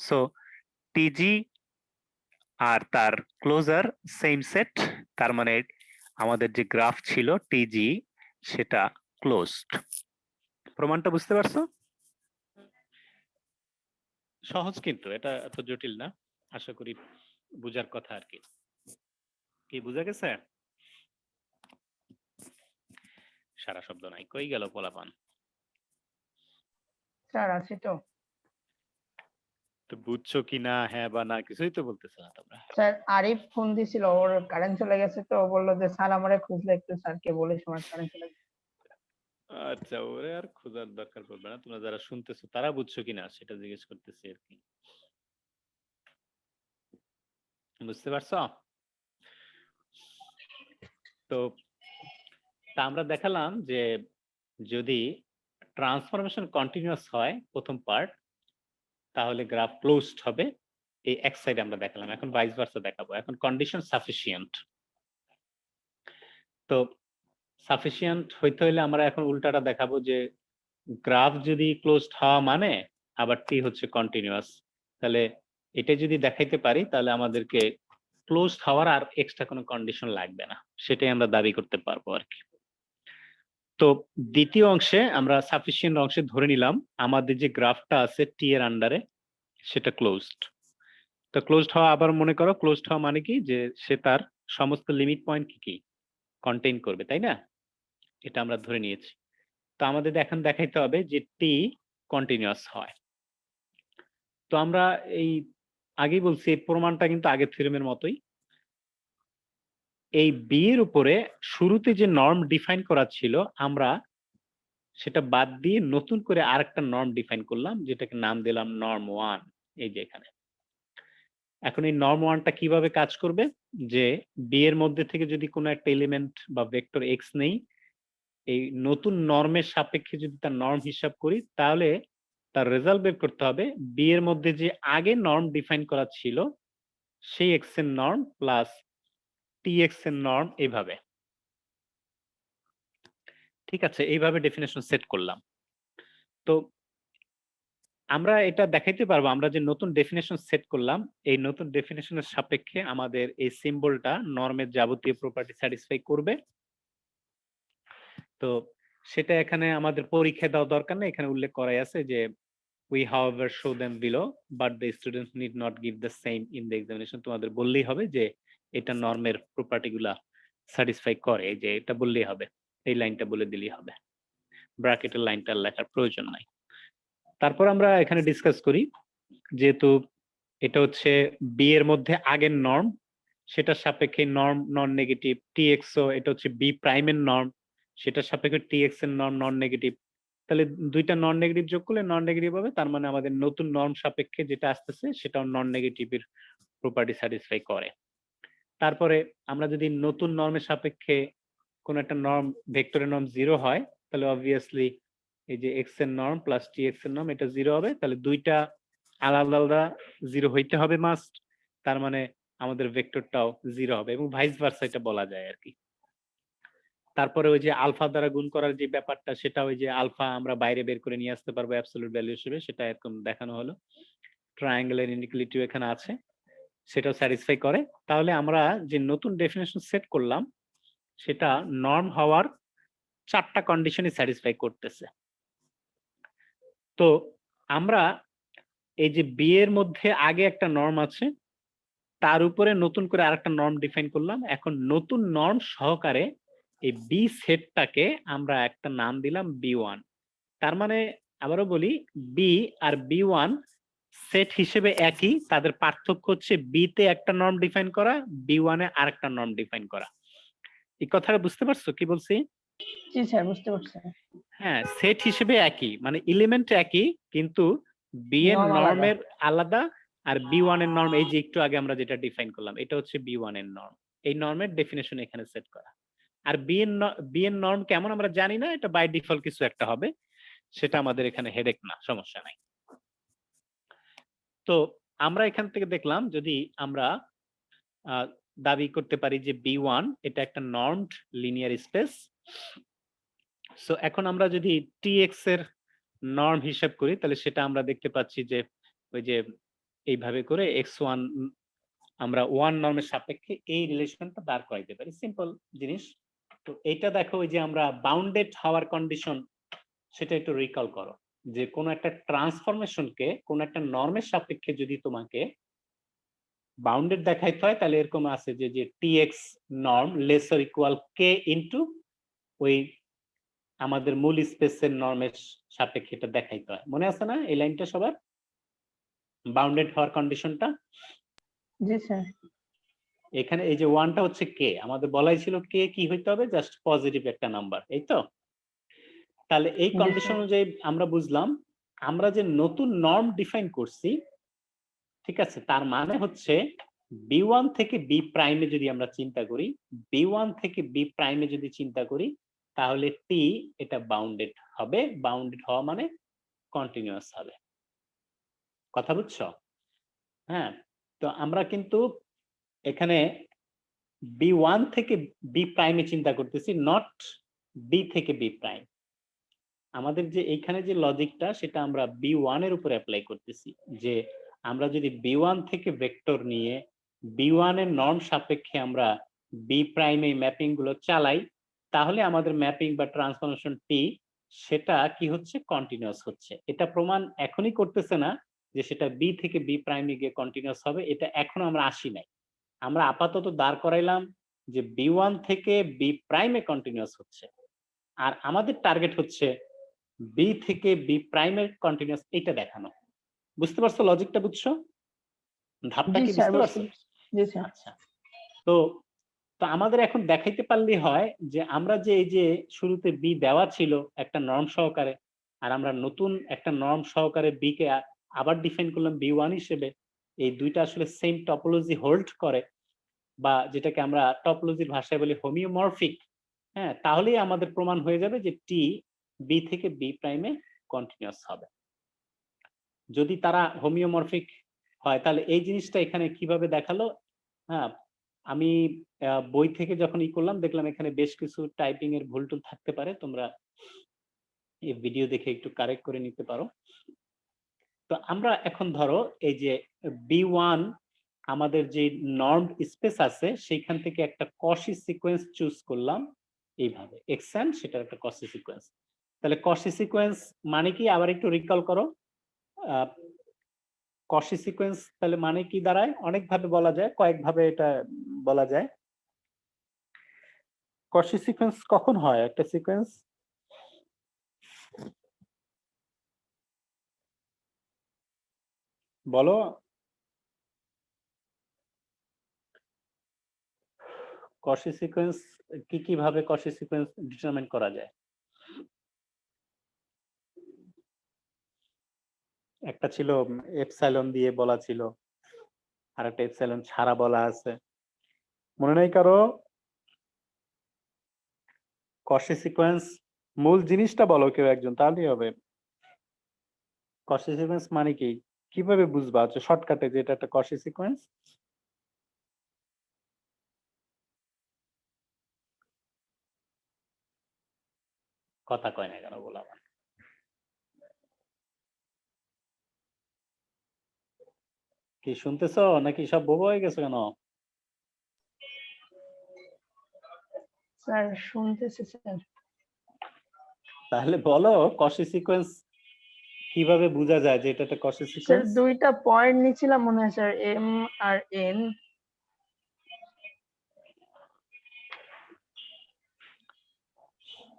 Speaker 1: সো টিজি আর তার ক্লোজার সেম সেট, তার মানে আমাদের যে গ্রাফ ছিল টিজি সেটা ক্লোজড। প্রমাণটা বুঝতে পারছো? সহজ, কিন্তু এটা এত জটিল না, আশা করি বুঝার কথা আর কি। কি বুঝা গেছে? সারা শব্দ নাই, কই গেল পোলাপান?
Speaker 3: স্যার আছি তো।
Speaker 1: তো বুঝছো কি না, হ্যাঁ বা না, কিছুই তো বলতেছো না তোমরা।
Speaker 3: স্যার আরিফ ফোন দিছিল, ওর কারেন্ট চলে গেছে, তো ও বললো যে স্যার আমারে খুঁজলে একটু স্যারকে বলে সময় কারেন্ট চলে গেছে।
Speaker 1: আচ্ছা, ওরে আর খোঁজার দরকার পড়বে না, তোমরা যারা শুনতেছো তারা বুঝছো কিনা সেটা জিজ্ঞেস করতেছি আর কি। বুঝতে পারছো? তো তা আমরা দেখালাম যে যদি ট্রান্সফরমেশন কন্টিনিউয়াস হয় প্রথম পার্ট, তাহলে গ্রাফ ক্লোজড হবে, এই এক সাইডে আমরা দেখালাম। এখন ভাইস ভার্সা দেখাবো। এখন কন্ডিশন সাফিসিয়েন্ট। তো সাফিসিয়েন্ট হইতে হইলে আমরা এখন উল্টাটা দেখাবো যে গ্রাফ যদি ক্লোজড হওয়া মানে আবার টি হচ্ছে কন্টিনিউয়াস, তাহলে এটা যদি দেখাইতে পারি তাহলে আমাদেরকে ক্লোজড হওয়ার আর এক্সট্রা কোনো কন্ডিশন লাগবে না, সেটাই আমরা দাবি করতে পারবো আর কি। তো দ্বিতীয় অংশে আমরা সাফিসিয়েন্ট অংশে ধরে নিলাম আমাদের যে গ্রাফটা আছে টি এর আন্ডারে সেটা ক্লোজড। তো ক্লোজড হওয়া, আবার মনে করো ক্লোজড হওয়া মানে কি, যে সে তার সমস্ত লিমিট পয়েন্ট কি কন্টেইন করবে, তাই না? এটা আমরা ধরে নিয়েছি। তো আমাদের এখন দেখাইতে হবে যে টি কন্টিনিউয়াস হয়। তো আমরা এই আগেই বলছি এই প্রমাণটা কিন্তু আগের থিওরেমের মতোই। এই বি এর উপরে শুরুতে যে নর্ম ডিফাইন করা ছিল আমরা সেটা বাদ দিয়ে নতুন করে আরেকটা নর্ম ডিফাইন করলাম, যেটাকে নাম দিলাম নর্ম ওয়ান। এই যে এখানে এখন এই নর্ম ওয়ানটা কিভাবে কাজ করবে, যে বি এর মধ্যে থেকে যদি কোনো একটা এলিমেন্ট বা ভেক্টর এক্স নেই, এই নতুন নর্মের সাপেক্ষে যদি তার নর্ম হিসাব করি, তাহলে তার রেজাল্ট বের করতে হবে বি এর মধ্যে যে আগে নর্ম ডিফাইন করা ছিল সেই এক্স এর নর্ম প্লাস টি এক্স এর নর্ম, এইভাবে। ঠিক আছে, এইভাবে ডেফিনেশন সেট করলাম। তো আমরা এটা দেখাইতে পারবো আমরা যে নতুন ডেফিনেশন সেট করলাম, এই নতুন ডেফিনেশনের সাপেক্ষে আমাদের এই সিম্বলটা নর্মের যাবতীয় প্রপার্টি স্যাটিসফাই করবে। তো সেটা এখানে আমাদের পরীক্ষা দেওয়া দরকার নেই, এখানে উল্লেখ করাই আছে যে we however show them below but the students need not give the same in the examination। তোমাদের বললেই হবে যে এটা নর্মের প্রপার্টি গুলা স্যাটিসফাই করে, এই যে এটা বললেই হবে, এই লাইনটা বলে দিলেই হবে, ব্র্যাকেটের লাইনটা লেখার প্রয়োজন নাই। তারপর আমরা এখানে ডিসকাস করি, যেহেতু এটা হচ্ছে বি এর মধ্যে আগের নর্ম, সেটার সাপেক্ষে নর্ম নন নেগেটিভ, টি এক্সও এটা হচ্ছে বি প্রাইমের নর্ম, সেটার সাপেক্ষে টি এক্স এর নর্ম নন নেগেটিভ। তাহলে দুইটা নন নেগেটিভ যোগ করলে নন নেগেটিভ হবে, তার মানে আমাদের নতুন নর্ম সাপেক্ষে যেটা আসতেছে সেটাও নন নেগেটিভের প্রপার্টি স্যাটিসফাই করে। তারপরে আমরা যদি নতুন নর্মের সাপেক্ষে কোন একটা নর্ম ভেক্টরের নর্ম 0 হয়, তাহলে অবভিয়াসলি এই যে এক্স এর নর্ম প্লাস টি এক্স এর নর্ম এটা 0 হবে, তাহলে দুইটা আলাদা আলাদা 0 হইতে হবে মাস্ট, তার মানে আমাদের ভেক্টরটাও 0 হবে এবং ভাইস ভার্সা এটা বলা যায় আর কি। তারপরে ওই যে আলফা দ্বারা গুণ করার যে ব্যাপারটা, সেটা ওই যে আলফা আমরা বাইরে বের করে নিয়ে আসতে পারবো অ্যাবসলিউট ভ্যালু হিসেবে, সেটা এরকম দেখানো হলো। ট্রায়াঙ্গেলের ইনইকুয়ালিটিও এখানে আছে, সেটাও স্যাটিসফাই করে। তাহলে আমরা যে নতুন ডেফিনেশন সেট করলাম সেটা নর্ম হওয়ার 4টা কন্ডিশনই স্যাটিসফাই করতেছে। তো আমরা এই যে বি এর মধ্যে আগে একটা নর্ম আছে, তার উপরে নতুন করে আরেকটা নর্ম ডিফাইন করলাম। এখন নতুন নর্ম সহকারে এই বি সেটটাকে আমরা একটা নাম দিলাম বি1। তার মানে আবারও বলি, বি আর বি1 সেট হিসেবে একই, তাদের পার্থক্য হচ্ছে বি তে একটা নর্ম ডিফাইন করা, বি1 এ আরেকটা নর্ম ডিফাইন করা। এই কথাটা বুঝতে পারছো কি বলছি?
Speaker 3: জি স্যার, বুঝতে পারছি।
Speaker 1: হ্যাঁ, সেট হিসেবে একই, মানে এলিমেন্ট একই, কিন্তু বি এর
Speaker 3: Norm আলাদা।
Speaker 1: নর্মের আলাদা, আর বি1 এর নর্ম এই যে একটু আগে আমরা যেটা ডিফাইন করলাম এটা হচ্ছে বি1 এর নর্ম। এই নর্মের ডেফিনেশন এখানে সেট করা। আর বি এর নর্ম কেমন আমরা জানি না, এটা বাই ডিফল্ট কিছু একটা হবে, সেটা আমাদের এখানে হেডেক না, সমস্যা নাই। তো আমরা এখান থেকে দেখলাম যদি আমরা দাবি করতে পারি যে বি1 এটা একটা নর্মড লিনিয়ার স্পেস। সো এখন আমরা যদি টিএক্স এর নর্ম হিসাব করি তাহলে সেটা আমরা দেখতে পাচ্ছি যে ওই যে এইভাবে করে x1 আমরা 1 নর্মের সাপেক্ষে এই রিলেশনটা দাঁড় করাইতে পারি, সিম্পল জিনিস। তো এইটা দেখো, ওই যে আমরা বাউন্ডেড হওয়ার কন্ডিশন, সেটা একটু রিকল করো, যে কোনো একটা ট্রান্সফরমেশনকে কোনো একটা নর্মের সাপেক্ষে যদি তোমাকে বাউন্ডেড দেখাইতে হয় তাহলে এরকম আছে যে যে টিএক্স নর্ম লেসার ইকুয়াল কে ইনটু ওই আমাদের মূল স্পেসের নর্মের সাপেক্ষে এটা দেখাইতে হয়। মনে আছে না এই লাইনটা সবার, বাউন্ডেড হওয়ার কন্ডিশনটা?
Speaker 3: জি স্যার।
Speaker 1: এখানে এই যে ওয়ানটা হচ্ছে কে, আমাদের বলাই ছিল কে কি হইতে হবে, জাস্ট পজিটিভ একটা নাম্বার, এই তো। তাহলে এই
Speaker 3: জি,
Speaker 1: কন্ডিশন
Speaker 3: স্যার।
Speaker 1: অনুযায়ী আমরা বুঝলাম আমরা যে নতুন নর্ম ডিফাইন করছি, ঠিক আছে, তার মানে হচ্ছে বি1 থেকে বি প্রাইমে যদি আমরা চিন্তা করি, বি1 থেকে বি প্রাইমে যদি চিন্তা করি, তাহলে টি এটা বাউন্ডেড হবে। বাউন্ডেড হওয়া মানে কন্টিনিউয়াস হবে। কথা বুঝছো? হ্যাঁ, তো আমরা কিন্তু এখানে বি1 থেকে বি প্রাইমে চিন্তা করতেছি, নট বি থেকে বি প্রাইম। আমাদের যে এইখানে যে লজিকটা, সেটা আমরা বি1 এর উপর অ্যাপ্লাই করতেছি, যে আমরা যদি বি1 থেকে ভেক্টর নিয়ে বি1 এর নর্ম সাপেক্ষে আমরা বি প্রাইমে ম্যাপিং গুলো চালাই, তাহলে আমাদের ম্যাপিং বা ট্রান্সফরমেশন টি সেটা কি হচ্ছে, কন্টিনিউয়াস হচ্ছে। এটা প্রমাণ এখনই করতেছে না যে সেটা বি থেকে বি প্রাইমে গিয়ে কন্টিনিউয়াস হবে, এটা এখনো আমরা আসি নাই। আমরা আপাতত দাঁড় করাইলাম যে বি1 থেকে বি প্রাইমে কন্টিনিউয়াস হচ্ছে, আর আমাদের টার্গেট হচ্ছে বি থেকে বি প্রাইমের কন্টিনিউয়াস, এটা দেখানো। বুঝতে পারছো লজিকটা? বুঝছো ধাপটা
Speaker 3: জি
Speaker 1: কি?
Speaker 3: স্যার,
Speaker 1: বুঝতে
Speaker 3: বুঝতে
Speaker 1: পারছো?
Speaker 3: পারছি। জি স্যার।
Speaker 1: আচ্ছা, তো তো আমাদের এখন দেখাইতে পারলেই হয় যে আমরা যে এই যে শুরুতে বি দেওয়া ছিল একটা নর্ম সহকারে, আর আমরা নতুন একটা নর্ম সহকারে বি কে আবার ডিফাইন করলাম বি1 হিসেবে, এই দুইটা আসলে সেম টপোলজি হোল্ড করে, বা যেটাকে আমরা টপোলজির ভাষায় বলি হোমিওমরফিক। হ্যাঁ, তাহলেই আমাদের প্রমাণ হয়ে যাবে যে টি বি থেকে বি প্রাইমে কন্টিনিউয়াস হবে। যদি তারা হোমিওমরফিক হয় তাহলে এই জিনিসটা এখানে কিভাবে দেখালো? হ্যাঁ, আমি বই থেকে যখন করলাম দেখলাম এখানে বেশ কিছু টাইপিং এর ভুল টুল থাকতে পারে, তোমরা এই ভিডিও দেখে একটু কারেক্ট করে নিতে পারো। তো আমরা এখন ধরো এই যে বি1 আমাদের যে নর্ম স্পেস আছে সেইখান থেকে একটা কসি সিকোয়েন্স চুজ করলাম এইভাবে, এক্সেন্ড সেটার একটা কসি সিকোয়েন্স। তাহলে কসি সিকোয়েন্স মানে কি আবার একটু রিকল করো। কসি সিকোয়েন্স তাহলে মানে কি দাঁড়ায়? অনেক ভাবে বলা যায়, কয়েকভাবে এটা বলা যায়। কসি সিকোয়েন্স কখন হয় একটা সিকোয়েন্স? বলো। কসি সিকোয়েন্স কি কি ভাবে কসি সিকোয়েন্স ডিটারমাইন করা যায়? একটা ছিল এপসাইলন দিয়ে বলা ছিল, আর একটা এপসাইলন ছাড়া বলা আছে, মনে নাই কারো? কসি সিকোয়েন্স মূল জিনিসটা বলো কেউ একজন, তাহলেই হবে। কসি সিকোয়েন্স মানে কি, কিভাবে বুঝবা হচ্ছে শর্টকাটে যে এটা একটা কশি সিকোয়েন্স? কথা কয় না কেন বলা? কি শুনতেছো নাকি সব বোবা হয়ে গেছো কেন?
Speaker 3: স্যার শুনতেছি স্যার।
Speaker 1: তাহলে বলো কশি সিকোয়েন্স কিভাবে বোঝা যায় যে এটা একটা কশি
Speaker 3: স্যার
Speaker 1: সিকোয়েন্স?
Speaker 3: দুইটা পয়েন্ট নিছিলাম মনে হয় sir, M R N.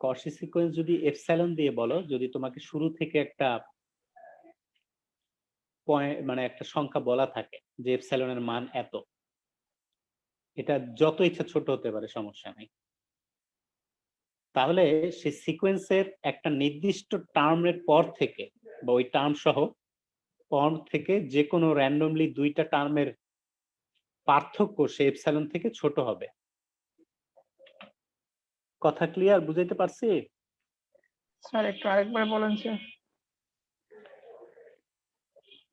Speaker 1: কশি sequence যদি এপসাইলন দিয়ে বলো, যদি তোমাকে শুরু থেকে একটা পয়েন্ট মানে একটা সংখ্যা বলা থাকে যে এপসাইলনের মান এত, এটা যত ইচ্ছা ছোট হতে পারে সমস্যা নেই, তাহলে সেই সিকোয়েন্সের একটা নির্দিষ্ট টার্মের পর থেকে বা ওই টার্ম সহ পর থেকে যে কোনো র্যান্ডমলি দুইটা টার্মের পার্থক্য সে এপসাইলন থেকে ছোট হবে। কথা ক্লিয়ার? বুঝাইতে পারছি?
Speaker 3: স্যার একটু আরেকবার বলেন স্যার।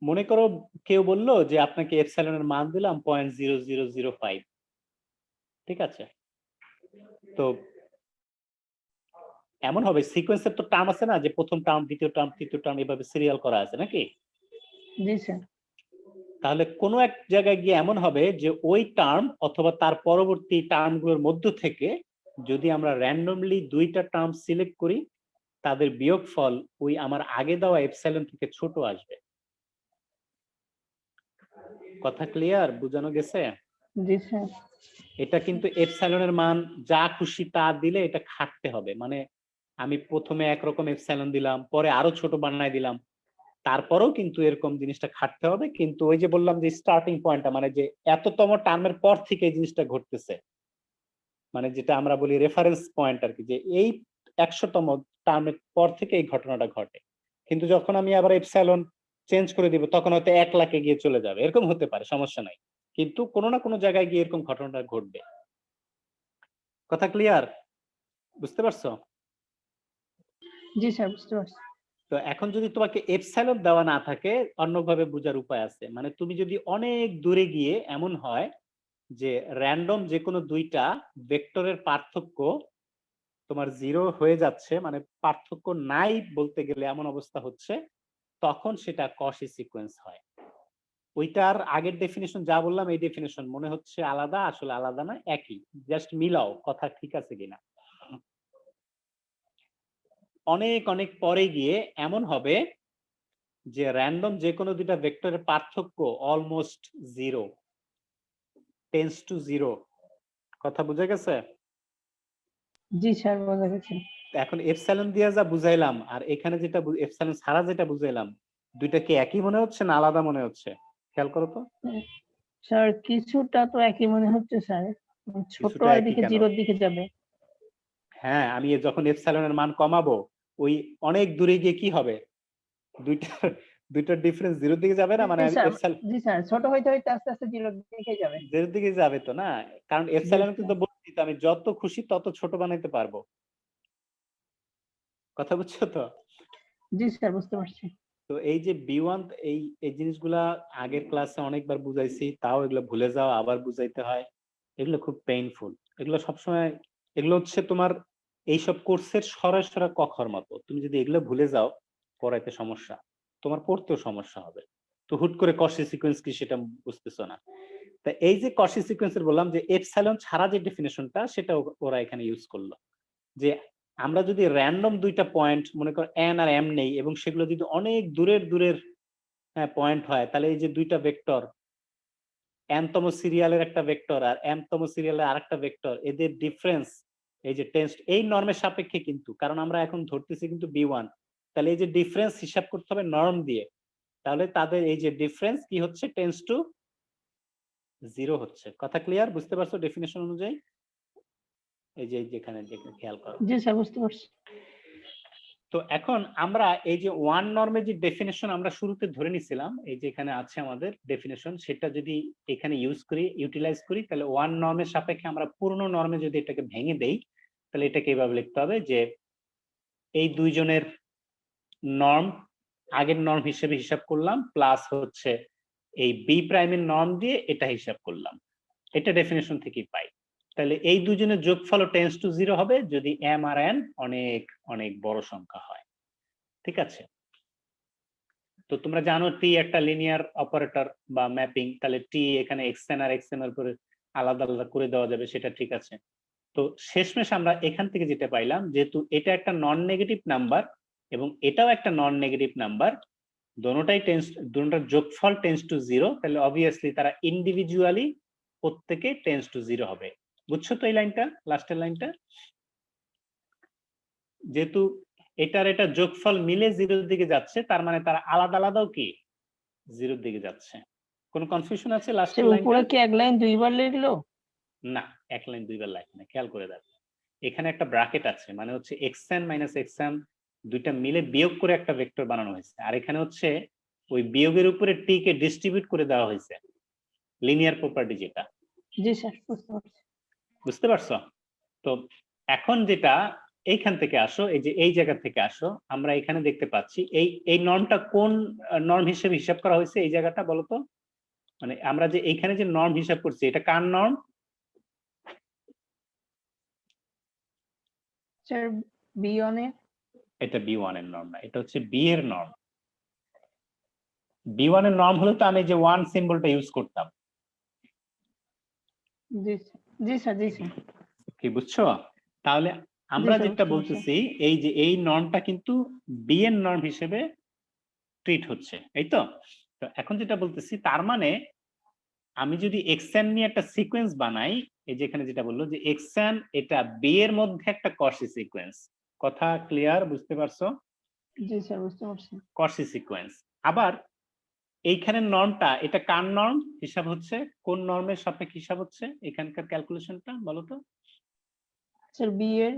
Speaker 1: মনে করো কেউ বললো যে আপনাকে এপসাইলনের মান দিলাম 0.0005, ঠিক আছে? তো এমন হবে সিকোয়েন্সের তো টার্ম আছে না, যে প্রথম টার্ম, দ্বিতীয় টার্ম, তৃতীয় টার্ম এভাবে সিরিয়াল করা আছে নাকি?
Speaker 3: জি স্যার।
Speaker 1: তাহলে কোনো এক জায়গায় গিয়ে এমন হবে যে ওই টার্ম অথবা তার পরবর্তী টার্মগুলোর মধ্য থেকে যদি আমরা র্যান্ডমলি দুইটা টার্ম সিলেক্ট করি, তাদের বিয়োগফল ওই আমার আগে দেওয়া এপসাইলন থেকে ছোট আসবে। কথা ক্লিয়ার? বোঝানো গেছে?
Speaker 3: জি স্যার।
Speaker 1: এটা কিন্তু এপসাইলনের মান যা খুশি তা দিলে এটা খাটতে হবে, মানে আমি প্রথমে একরকম এপসাইলন দিলাম, পরে আরো ছোট বানাই দিলাম, তারপরেও কিন্তু এরকম জিনিসটা খাটতে হবে। কিন্তু ওই যে বললাম যে স্টার্টিং পয়েন্টটা, মানে যে এততম টার্মের পর থেকে এই জিনিসটা ঘটতেছে, মানে যেটা আমরা বলি রেফারেন্স পয়েন্ট আর কি, যে এই 100তম টার্মের পর থেকে এই ঘটনাটা ঘটে। কিন্তু যখন আমি আবার এপসাইলন চেঞ্জ করে দিব তখন হয়তো 1 লাখে গিয়ে চলে যাবে, এরকম হতে পারে, সমস্যা নাই, কিন্তু কোনো না কোনো জায়গায় গিয়ে এরকম ঘটনাটা ঘটবে। কথা ক্লিয়ার? বুঝতে পারছো?
Speaker 3: জি স্যার বুঝতে পারছি।
Speaker 1: তো এখন যদি তোমাকে এপসাইলন দেওয়া না থাকে, অন্যভাবে বোঝার উপায় আছে। মানে তুমি যদি অনেক দূরে গিয়ে এমন হয় যে র্যান্ডম যে কোনো দুইটা ভেক্টরের পার্থক্য তোমার 0 হয়ে যাচ্ছে, মানে পার্থক্য নাই বলতে গেলে এমন অবস্থা হচ্ছে, তখন সেটা কশি সিকোয়েন্স হয়। ওইটার আগের ডেফিনিশন যা বললাম এই ডেফিনিশন মনে হচ্ছে আলাদা, আসলে আলাদা না, একই, জাস্ট মিলাও কথা ঠিক আছে কিনা। অনেক অনেক পরে গিয়ে এমন হবে যে র্যান্ডম যে কোনো দুইটা ভেক্টরের পার্থক্য অলমোস্ট 0, টেন্ডস টু 0। কথা বুঝে গেছে?
Speaker 3: জি স্যার বোঝা গেছে।
Speaker 1: এখন এপসাইলন দিয়ে যা বুঝাইলাম আর এখানে যেটা এপসাইলন ছাড়া যেটা বুঝাইলাম, দুইটা কি একই মনে হচ্ছে না আলাদা মনে হচ্ছে? খেয়াল করো তো।
Speaker 3: স্যার কিছুটা তো একই মনে হচ্ছে স্যার, ছোট
Speaker 1: কিছুটা
Speaker 3: আর
Speaker 1: একই
Speaker 3: দিকে
Speaker 1: কেন?
Speaker 3: জিরোর দিকে যাবে।
Speaker 1: হ্যাঁ, আমি যখন এপসাইলনের মান কমাবো ওই অনেক দূরে গিয়ে কি হবে, দুইটা দুইটার ডিফারেন্স 0 দিকে যাবে না, মানে
Speaker 3: জি
Speaker 1: আমি
Speaker 3: স্যার।
Speaker 1: এপসাইলন
Speaker 3: জি স্যার ছোট হইতে হইতে আস্তে আস্তে জিরোর দিকে যাবে।
Speaker 1: 0 দিকে যাবে তো না, কারণ
Speaker 3: জি
Speaker 1: এপসাইলন
Speaker 3: স্যার।
Speaker 1: কিন্তু বলছি তো আমি যত খুশি তত ছোট বানাইতে পারবো। কথা বুঝছো তো?
Speaker 3: জি স্যার বুঝতে পারছি।
Speaker 1: তো এই যে B1, এই এই জিনিসগুলা আগের ক্লাসে অনেকবার বুঝাইছি, তাও এগুলো ভুলে যাও, আবার বুঝাইতে হয়, এগুলো খুব পেইনফুল। এগুলো সবসময়, এগুলো হচ্ছে তোমার এইসব কোর্সের সরাসরি কক্ষর মতো, তুমি যদি এগুলো ভুলে যাও পড়াইতে সমস্যা, তোমার পড়তেও সমস্যা হবে। তো হুট করে কশি সিকোয়েন্স কি সেটা বুঝতেছো না। তা এই যে কশি সিকোয়েন্সের বললাম যে এপসাইলন ছাড়া যে ডেফিনেশনটা সেটা ওরা এখানে ইউজ করলো, যে আমরা যদি র্যান্ডম দুইটা পয়েন্ট মনে করো এন আর এম নেই এবং সেগুলো যদি অনেক দূরের দূরের পয়েন্ট হয়, তাহলে এই যে দুইটা ভেক্টর, এনতম সিরিয়ালের একটা ভেক্টর আর এমতম সিরিয়ালের আরেকটা ভেক্টর, এদের ডিফারেন্স এই যে টেন্স এই নর্মের সাপেক্ষে, কিন্তু কারণ আমরা এখন ধরতেছি কিন্তু B1, তাহলে এই যে ডিফারেন্স হিসাব করতে হবে নর্ম দিয়ে, তাহলে তাদের এই যে ডিফারেন্স কি হচ্ছে, টেন্স টু 0 হচ্ছে। কথা ক্লিয়ার? বুঝতে পারছো ডেফিনেশন অনুযায়ী? এই যে যেখানে খেয়াল করো।
Speaker 3: জি স্যার বুঝতে পারছি।
Speaker 1: তো এখন আমরা এই যে ওয়ান নর্মের যে ডেফিনেশন আমরা শুরুতে ধরে নিছিলাম, এই যে এখানে আছে আমাদের ডেফিনেশন, সেটা যদি এখানে ইউটিলাইজ করি, তাহলে ওয়ান নর্মের সাপেক্ষে আমরা পুরনো নর্মে যদি এটাকে ভেঙে দেই, তাহলে এটাকে এইভাবে লিখতে হবে যে এই দুইজনের নর্ম আগের নর্ম হিসেবে হিসাব করলাম, প্লাস হচ্ছে এই বি প্রাইমের নর্ম দিয়ে এটা হিসাব করলাম। এটা ডেফিনেশন থেকেই পাই। তাহলে এই দুজনের যোগফল টেন্স টু 0 হবে যদি এম আর এন অনেক অনেক বড় সংখ্যা হয়। ঠিক আছে, তো তোমরা জানো টি একটা লিনিয়ার অপারেটর বা ম্যাপিং, তাহলে টি এখানে এক্সএন আর এক্সএন এর উপরে আলাদা আলাদা করে দেওয়া যাবে, সেটা ঠিক আছে। তো শেষমেশ আমরা এখান থেকে যেটা পাইলাম, যেহেতু এটা একটা নন নেগেটিভ নাম্বার এবং এটাও একটা নন নেগেটিভ নাম্বার, দুটোটার যোগফল টেন্স টু 0, তাহলে অবভিয়াসলি তারা ইন্ডিভিজুয়ালি প্রত্যেকে টেন্স টু 0 হবে। বুঝছো তো এই লাইনটা, লাস্টের লাইনটা? যেহেতু এটার এটা যোগফল মিলে 0-র দিকে যাচ্ছে, তার মানে তারা আলাদা আলাদাও কি 0-র দিকে যাচ্ছে। কোনো কনফিউশন আছে লাস্টের লাইনটা?
Speaker 3: উপরে কি এক লাইন দুইবার লিখলো?
Speaker 1: না, এক লাইন দুইবার লাগবে না, খেয়াল করে দেখো এখানে একটা ব্র্যাকেট আছে, মানে হচ্ছে xn মাইনাস xm দুইটা মিলে বিয়োগ করে একটা ভেক্টর বানানো হয়েছে, আর এখানে হচ্ছে ওই বিয়োগের উপরে টি কে ডিস্ট্রিবিউট করে দেওয়া হয়েছে, লিনিয়ার প্রপার্টি যেটা।
Speaker 3: জি স্যার, বুঝতে পারছি।
Speaker 1: বুঝতে পারছো? তো এখন যেটা এইখান থেকে আসো, এই যে এই জায়গা থেকে আসো, আমরা এখানে দেখতে পাচ্ছি এই নর্মটা কোন নর্ম হিসেবে হিসাব করা হয়েছে, এই জায়গাটা বলো তো। মানে আমরা যে এইখানে যে নর্ম হিসাব করছি, এটা কার নর্ম?
Speaker 3: স্যার B1 এর।
Speaker 1: এটা B1 এর নর্ম না, এটা হচ্ছে B এর নর্ম। B1 এর নর্ম হলে তো আমি যে 1 সিম্বলটা ইউজ করতাম।
Speaker 3: জি স্যার, জি স্যার, জি স্যার।
Speaker 1: কি বুঝছো? তাহলে আমরা
Speaker 3: স্যার,
Speaker 1: যেটা
Speaker 3: বুঝতে
Speaker 1: বলতেছি, এই যে এই নর্মটা কিন্তু বি এর নর্ম হিসেবে ট্রিট হচ্ছে, এই তো। তো এখন যেটা বলতেছি, তার মানে আমি যদি এক্সএন নিয়ে একটা সিকোয়েন্স বানাই, এই যে এখানে যেটা বললো যে এক্সএন এটা বি এর মধ্যে একটা কসি সিকোয়েন্স। কথা ক্লিয়ার? বুঝতে পারছো?
Speaker 3: জি স্যার, বুঝতে পারছি।
Speaker 1: কসি সিকোয়েন্স। আবার এইখানে নর্মটা এটা কার নর্ম হিসাব হচ্ছে, কোন নর্মের সাপেক্ষে হিসাব হচ্ছে এখানকার ক্যালকুলেশনটা বলো তো?
Speaker 3: স্যার B এর।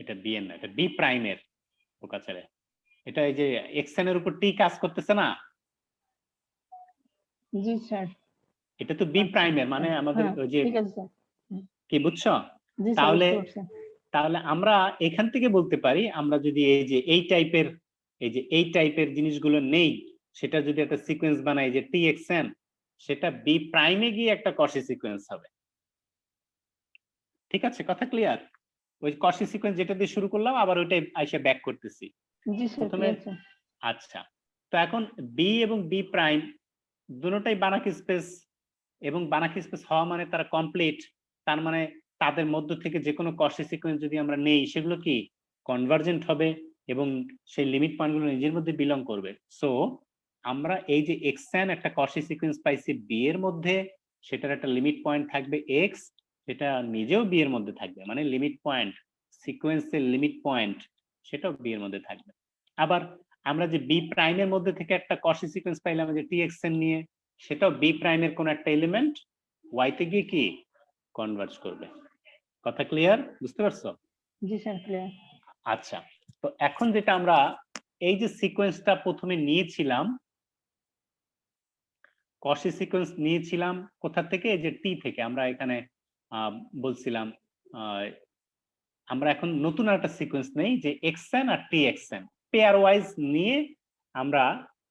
Speaker 1: এটা বি এর না, এটা বি প্রাইমের ওকাচারে। এটা এই যে এক্সএন এর উপর টি কাজ করতেছে না,
Speaker 3: জি স্যার।
Speaker 1: এটা তো বি প্রাইমের, মানে আমাদের
Speaker 3: হ্যাঁ,
Speaker 1: ওই যে,
Speaker 3: ঠিক আছে স্যার।
Speaker 1: কি বুঝছো?
Speaker 3: জি স্যার,
Speaker 1: তাহলে
Speaker 3: বুঝতে পারছি।
Speaker 1: তাহলে আমরা এখান থেকে বলতে পারি, আমরা যদি এই যে এই টাইপের জিনিসগুলো নেই, সেটা যদি একটা সিকোয়েন্স বানাই যে টি এক্সএন, সেটা বি প্রাইমে গিয়ে একটা কসি সিকোয়েন্স হবে। ঠিক আছে, কথা ক্লিয়ার? ওই কসি সিকোয়েন্স যেটা দিয়ে শুরু করলাম, আবার ওইটাই আইসা ব্যাক করতেছি
Speaker 3: জি স্যার,
Speaker 1: প্রথমে।
Speaker 3: ঠিক আছে।
Speaker 1: আচ্ছা, তো এখন বি এবং বি প্রাইম দুটোটাই বানাক স্পেস, এবং বানাক স্পেস হওয়া মানে তারা কমপ্লিট, তার মানে তাদের মধ্য থেকে যে কোনো কসি সিকোয়েন্স যদি আমরা নেই, সেগুলো কি কনভার্জেন্ট হবে এবং সেই লিমিট পয়েন্টগুলো নিজের মধ্যে বিলং করবে। সো আমরা এই যে এক্সএন একটা কসি সিকোয়েন্স পাইছি বি এর মধ্যে, সেটার একটা লিমিট পয়েন্ট থাকবে এক্স, সেটা নিজেও বি এর মধ্যে থাকবে, মানে লিমিট পয়েন্ট, সিকোয়েন্সের লিমিট পয়েন্ট সেটাও বি এর মধ্যে থাকবে। আবার আমরা যে বি প্রাইমের মধ্যে থেকে একটা কসি সিকোয়েন্স পাইলাম যে টি এক্সএন নিয়ে, সেটাও বি প্রাইমের কোন একটা এলিমেন্ট ওয়াইতে গিয়ে কি কনভার্জ করবে। কথা ক্লিয়ার? বুঝতে পারছো?
Speaker 3: জি স্যার, ক্লিয়ার।
Speaker 1: আচ্ছা, তো এখন যেটা আমরা এই যে সিকোয়েন্সটা প্রথমে নিয়েছিলাম, কসি সিকোয়েন্স নিয়েছিলাম কোথা থেকে? যে টি থেকে। আমরা এখানে বলছিলাম আমরা এখন নতুন একটা সিকোয়েন্স নেই যে এক্সএন আর টি এক্সএন পেয়ার ওয়াইজ নিয়ে আমরা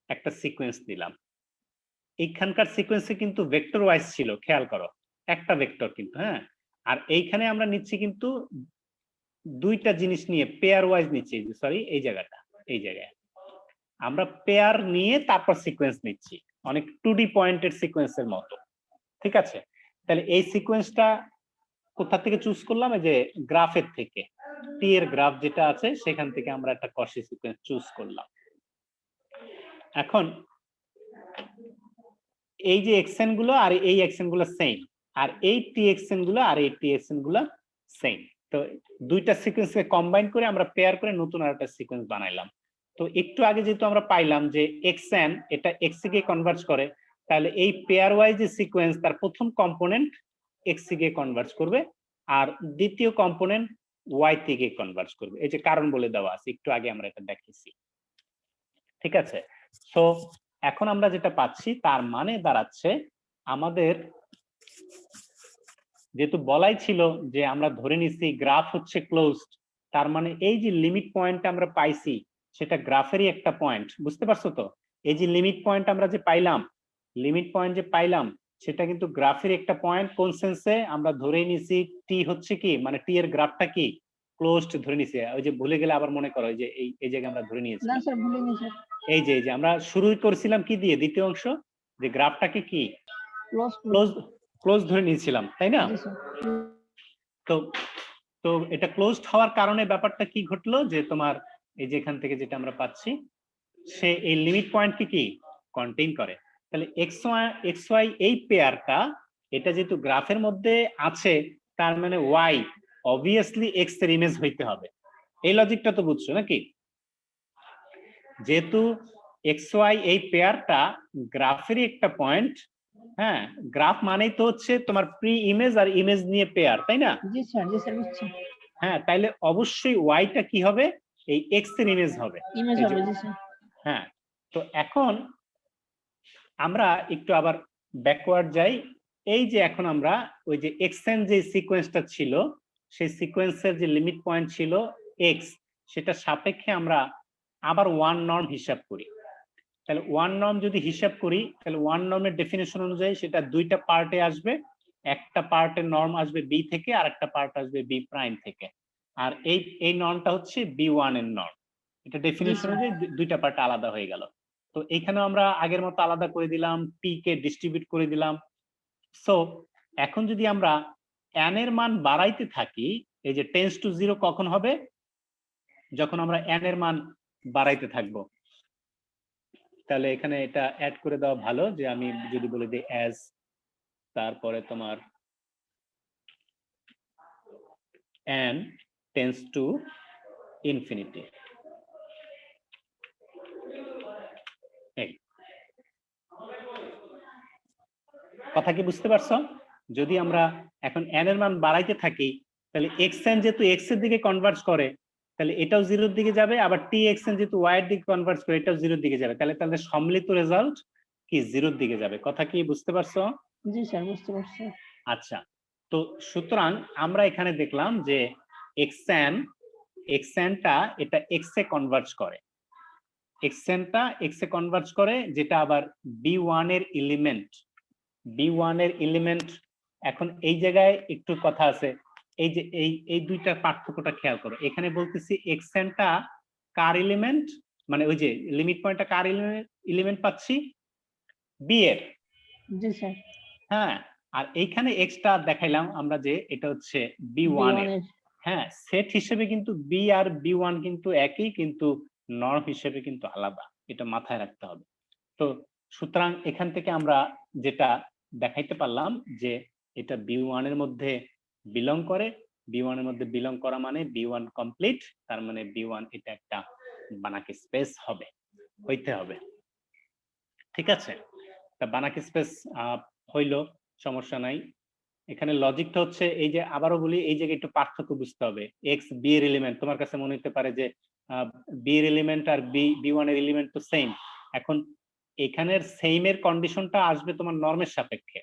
Speaker 1: একটা সিকোয়েন্স দিলাম। এইখানকার সিকোয়েন্সে কিন্তু ভেক্টর ওয়াইজ ছিল, খেয়াল করো, একটা ভেক্টর কিন্তু, হ্যাঁ। আর এইখানে আমরা নিচ্ছি কিন্তু দুইটা জিনিস নিয়ে পেয়ার ওয়াইজ নিচ্ছি, সরি এই জায়গাটা, এই জায়গায় আমরা পেয়ার নিয়ে তারপর সিকোয়েন্স নিচ্ছি, অনেক 2D পয়েন্টের সিকোয়েন্সের মতো। ঠিক আছে, তাহলে এই সিকোয়েন্সটা কোথা থেকে চুজ করলাম? এই যে গ্রাফের থেকে, টি এর গ্রাফ যেটা আছে সেখান থেকে আমরা একটা কসি সিকোয়েন্স চুজ করলাম। এখন এই যে এক্সএন গুলো আর এই এক্সএন গুলো সেম, আর এই টি এক্সএন গুলো আর এই টি এক্সএন গুলো সেম। তো দুইটা সিকোয়েন্সকে কম্বাইন করে আমরা পেয়ার করে নতুন আরেকটা সিকোয়েন্স বানাইলাম। তো একটু আগে যেহেতু আমরা পাইলাম যে এক্সএন এটা এক্স কে কনভার্জ করে, তাহলে এই পেয়ার ওয়াইজ যে সিকোয়েন্স তার প্রথম কম্পোনেন্ট এক্স কে কনভার্জ করবে আর দ্বিতীয় কম্পোনেন্ট ওয়াই থেকে কনভার্জ করবে। এই যে কারণ বলে দেওয়া আছে, একটু আগে আমরা এটা দেখেছি। ঠিক আছে, সো এখন আমরা যেটা পাচ্ছি তার মানে দাঁড়াচ্ছে, আমাদের যেহেতু বলাই ছিল যে আমরা ধরে নিচ্ছি গ্রাফ হচ্ছে ক্লোজড, তার মানে এই যে লিমিট পয়েন্ট আমরা পাইছি সেটা গ্রাফেরই একটা পয়েন্ট, বুঝতে পারছো তো? এই যে লিমিট পয়েন্ট আমরা যে পাইলাম, লিমিট পয়েন্ট যে পাইলাম, সেটা কিন্তু গ্রাফের একটা পয়েন্ট। কোন সেন্সে? আমরা ধরে নিছি টি হচ্ছে কি, মানে টি এর গ্রাফটা কি ক্লোজড ধরে নিছি। ওই যে ভুলে গেলে আবার মনে করো, ওই যে এই জায়গায় আমরা ধরে
Speaker 3: না
Speaker 1: নিয়েছিলাম,
Speaker 3: স্যার ভুলিনি স্যার,
Speaker 1: এই যে আমরা শুরু করেছিলাম কি দিয়ে, দ্বিতীয় অংশ, যে গ্রাফটাকে কি
Speaker 3: ক্লোজ
Speaker 1: ক্লোজ ক্লোজ ধরে নিয়েছিলাম, তাই না?
Speaker 3: জি স্যার।
Speaker 1: তো তো এটা ক্লোজড হওয়ার কারণে ব্যাপারটা কি ঘটলো, যে তোমার এই যে এখান থেকে যেটা আমরা পাচ্ছি, সে এই লিমিট পয়েন্টকে কি কন্টেইন করে। তাহলে এক্স ওয়াই এই পেয়ারটা, এটা যেহেতু গ্রাফের মধ্যে আছে, তার মানে ওয়াই অবভিয়াসলি এক্স এর ইমেজ হইতে হবে। এই লজিকটা তো বুঝছো নাকি? যেহেতু এক্স ওয়াই এই পেয়ারটা গ্রাফেরই একটা পয়েন্ট, হ্যাঁ, গ্রাফ মানেই তো হচ্ছে তোমার প্রি ইমেজ আর ইমেজ নিয়ে পেয়ার, তাই না?
Speaker 3: জি স্যার, জি স্যার বুঝছি।
Speaker 1: হ্যাঁ, তাইলে অবশ্যই ওয়াইটা কি হবে, এই এক্স এর ইমেজ হবে।
Speaker 3: ইমেজ
Speaker 1: এই যে,
Speaker 3: হবে, জি স্যার।
Speaker 1: হ্যাঁ, তো এখন আমরা একটু আবার ব্যাকওয়ার্ড যাই। এই যে এখন আমরা ওই যে এক্সেন যে সিকোয়েন্সটা ছিল, সেই সিকোয়েন্সের যে লিমিট পয়েন্ট ছিল এক্স, সেটা সাপেক্ষে আমরা আবার ওয়ান নর্ম হিসাব করি। তাহলে ওয়ান নর্ম যদি হিসাব করি, তাহলে ওয়ান নর্মের ডেফিনেশন অনুযায়ী সেটা দুইটা পার্টে আসবে। একটা পার্টের নর্ম আসবে বি থেকে, আর একটা পার্ট আসবে বি প্রাইম থেকে। আর এই নর্মটা হচ্ছে বি ওয়ান এর নর্ম। এটা ডেফিনেশন অনুযায়ী দুইটা পার্ট আলাদা হয়ে গেল। তো এখানে আমরা আগের মতো আলাদা করে দিলাম, পি কে ডিস্ট্রিবিউট করে দিলাম। সো এখন যদি আমরা n এর মান বাড়াইতে থাকি, এই যে টেন্স টু জিরো কখন হবে? যখন আমরা n এর মান বাড়াইতে থাকবো। তাহলে এখানে এটা অ্যাড করে দেওয়া ভালো, যে আমি যদি বলে দিই অ্যাজ, তারপরে তোমার n টেন্স টু ইনফিনিটি। এই কথা কি বুঝতে পারছো? যদি আমরা এখন n এর মান বাড়াইতে থাকি, তাহলে xn যেহেতু x এর দিকে কনভার্জ করে, তাহলে এটাও জিরোর দিকে যাবে। আবার txn যেহেতু y এর দিকে কনভার্জ করে, এটাও জিরোর দিকে যাবে। তাহলে তাদের সম্মিলিত রেজাল্ট কি জিরোর দিকে যাবে। কথা কি বুঝতে পারছো?
Speaker 3: জি স্যার, বুঝতে পারছি।
Speaker 1: আচ্ছা, তো সুতরাং আমরা এখানে দেখলাম যে xnটা এটা x এ কনভার্জ করে, xnটা x এ কনভার্জ করে, যেটা আবার b1 এর এলিমেন্ট, b1 এর এলিমেন্ট। এখন এই জায়গায় একটু কথা আছে, এই যে এই দুইটা পার্থক্যটা খেয়াল করো। এখানে বলতেছি xnটা কার এলিমেন্ট, মানে ওই যে লিমিট পয়েন্টটা কার এলিমেন্ট পাচ্ছি, b এর।
Speaker 3: জি স্যার।
Speaker 1: হ্যাঁ, আর এইখানে এক্সটা দেখাইলাম আমরা যে এটা হচ্ছে b1 এর। হ্যাঁ, সেট হিসেবে কিন্তু বি আর b1 কিন্তু একই, কিন্তু নর্ম হিসেবে কিন্তু আলাদা, এটা মাথায় রাখতে হবে। তো সুতরাং এখান থেকে আমরা যেটা দেখাইতে পারলাম যে এটা b1 এর মধ্যে বিলং করে, b1 এর মধ্যে বিলং করা মানে b1 কমপ্লিট, তার মানে b1 এটা একটা বানাকি স্পেস হবে, হইতে হবে। ঠিক আছে, তা বানাকি স্পেস হইলো, সমস্যা নাই। এখানে লজিকটা হচ্ছে এই যে, আবারও বলি, এই জায়গায় একটু পার্থক্য বুঝতে হবে। এক্স বি এর এলিমেন্ট, তোমার কাছে মনে হতে পারে যে বি এর এলিমেন্ট আর বি ওয়ান এর এলিমেন্ট তো সেম। এখন এখানের সেম এর কন্ডিশনটা আসবে তোমার নর্মের সাপেক্ষে,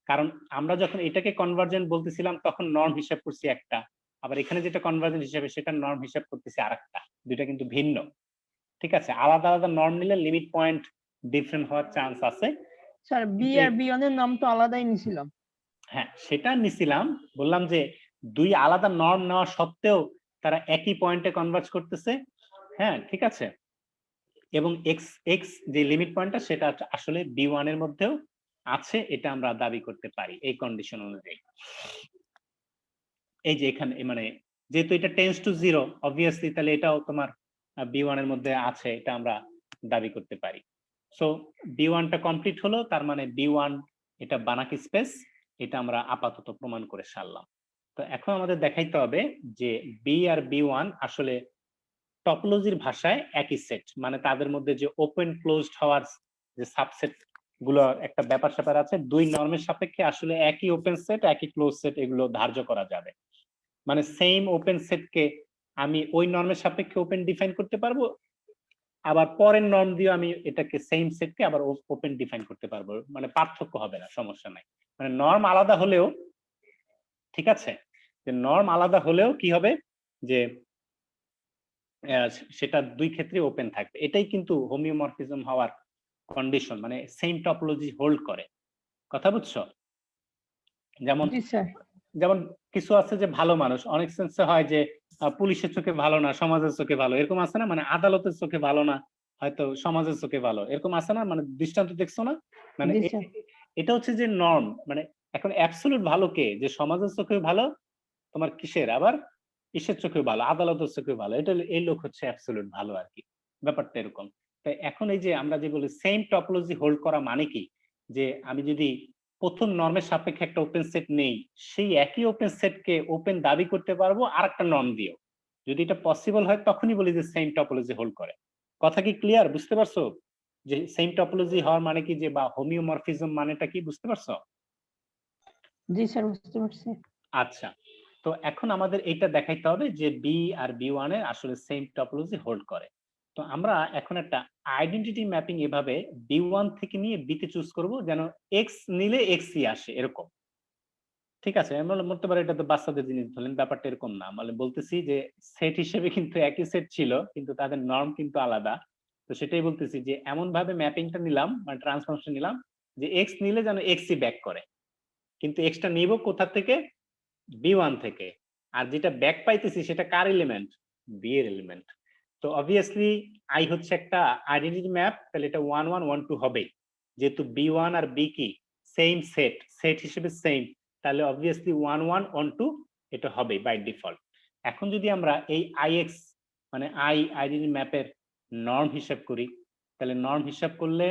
Speaker 1: কারণ আমরা যখন এটাকে কনভার্জেন্ট বলতেছিলাম তখন নর্ম হিসাব করছি একটা, আবার এখানে যেটা কনভার্জেন্ট হিসাবে সেটা নর্ম হিসাব করতেছি আরেকটা, দুইটা কিন্তু ভিন্ন। ঠিক আছে, আলাদা আলাদা নর্ম নিলে লিমিট পয়েন্ট ডিফারেন্ট হওয়ার চান্স আছে।
Speaker 3: স্যার বি আর b1 এর নাম তো আলাদাই নিছিলাম।
Speaker 1: হ্যাঁ, সেটা নিছিলাম, বললাম যে দুই আলাদা নর্ম নেওয়া সত্ত্বেও তারা একই পয়েন্টে কনভার্জ করতেছে। হ্যাঁ, ঠিক আছে, এবং এক্স এক্স যে লিমিট পয়েন্টটা সেটা আসলে b1 এর মধ্যেও আছে, এটা আমরা দাবি করতে পারি এই কন্ডিশন অনুযায়ী। এই যে এখানে মানে যেহেতু এটা টেন্স টু জিরো, অবভিয়াসলি তাহলে এটাও তোমার b1 এর মধ্যে আছে, এটা আমরা দাবি করতে পারি। সো b1টা কমপ্লিট হলো, তার মানে b1 এটা বানাকি স্পেস, এটা আমরা আপাতত প্রমাণ করে সারলাম। তো এখন আমাদের দেখাইতে হবে যে বি আর b1 আসলে টপোলজির ভাষায় একই সেট, মানে তাদের মধ্যে যে ওপেন ক্লোজড হওয়ার যে সাবসেট গুলো একটা ব্যাপার স্যাপার আছে, দুই নর্মের সাপেক্ষে আসলে একই ওপেন সেট একই ক্লোজ সেট এগুলো ধার্য করা যাবে। মানে সেম ওপেন সেটকে আমি ওই নর্মের সাপেক্ষে ওপেন ডিফাইন করতে পারবো, আবার পরের নর্ম দিয়ে আমি এটাকে সেম সেটকে আবার ওপেন ডিফাইন করতে পারবো, মানে পার্থক্য হবে না, সমস্যা নাই। মানে নর্ম আলাদা হলেও, ঠিক আছে, যে নর্ম আলাদা হলেও কি হবে, যে সেটা দুই ক্ষেত্রে ওপেন থাকবে। এটাই কিন্তু হোমিওমরফিজম হওয়ার কন্ডিশন, মানে সেম টপোলজি হোল্ড করে। কথা বুঝছো? যেমন
Speaker 3: জি স্যার।
Speaker 1: যেমন কিছু আছে যে ভালো মানুষ, অনেক সেন্সে হয় যে পুলিশের চোখে ভালো না, সমাজের চোখে ভালো, এরকম আছে না? মানে আদালতের চোখে ভালো না, হয়তো সমাজের চোখে ভালো, এরকম আছে না? মানে দৃষ্টান্ত দেখছো না? মানে
Speaker 3: জি স্যার।
Speaker 1: এটা হচ্ছে যে নর্ম। মানে এখন অ্যাবসলিউট ভালো কে? যে সমাজের চোখে ভালো, তোমার কিসের আবার কিসের চোখে ভালো, আদালতের চোখে ভালো, এটা এই লোক হচ্ছে অ্যাবসলিউট ভালো আর কি। ব্যাপারটা এরকম। তাই এখন এই যে আমরা যে বলি সেম টপোলজি হোল্ড করা মানে কি, যে আমি যদি প্রথম নর্মের সাপেক্ষে একটা ওপেন সেট নেই, সেই একই ওপেন সেটকে ওপেন দাবি করতে পারবো আর একটা নর্ম দিয়েও। যদি এটা পসিবল হয় তখনই বলি যে সেম টপোলজি হোল্ড করে। কথা কি ক্লিয়ার? বুঝতে পারছো যে সেম টপোলজি হওয়ার মানে কি, যে বা হোমিওমরফিজম মানেটা কি, বুঝতে পারছো?
Speaker 3: জি স্যার, বুঝতে পারছি।
Speaker 1: আচ্ছা, তো এখন আমাদের এটা দেখাইতে হবে যে বি আর বি ওয়ান এর আসলে সেম টপোলজি হোল্ড করে। তো আমরা এখন একটা আইডেন্টিটি ম্যাপিং এভাবে বি ওয়ান থেকে নিয়ে বি তে চুজ করব, যেন এক্স নিলে এক্স ই আসে এরকম। ঠিক আছে, আমরা বলতে পারি এটা তো বাচ্চাদের জিনিস, ধরলেন ব্যাপারটা এরকম না। মানে বলতেছি যে সেট হিসেবে কিন্তু একই সেট ছিল, কিন্তু তাদের নর্ম কিন্তু আলাদা। তো সেটাই বলতেছি যে এমন ভাবে ম্যাপিংটা নিলাম, মানে ট্রান্সফরমেশন নিলাম, যে এক্স নিলে যেন এক্স ই ব্যাক করে, কিন্তু এক্সটা নিব কোথা থেকে? বি ওয়ান থেকে। আর যেটা ব্যাক পাইতেছি সেটা কার এলিমেন্ট? বি এর এলিমেন্ট। তো অবভিয়াসলি আই হচ্ছে একটা আইডেন্টিটি ম্যাপ, তাহলে এটা 1 1 1 2 হবে, যেহেতু বি ওয়ান আর বি কি সেম সেট, সেট হিসেবে সেম, তাহলে অবভিয়াসলি 1 1 1 2 এটা হবে বাই ডিফল্ট। এখন যদি আমরা এই আই এক্স মানে আইডেন্টিটি ম্যাপের নর্ম হিসাব করি, তাহলে নর্ম হিসাব করলে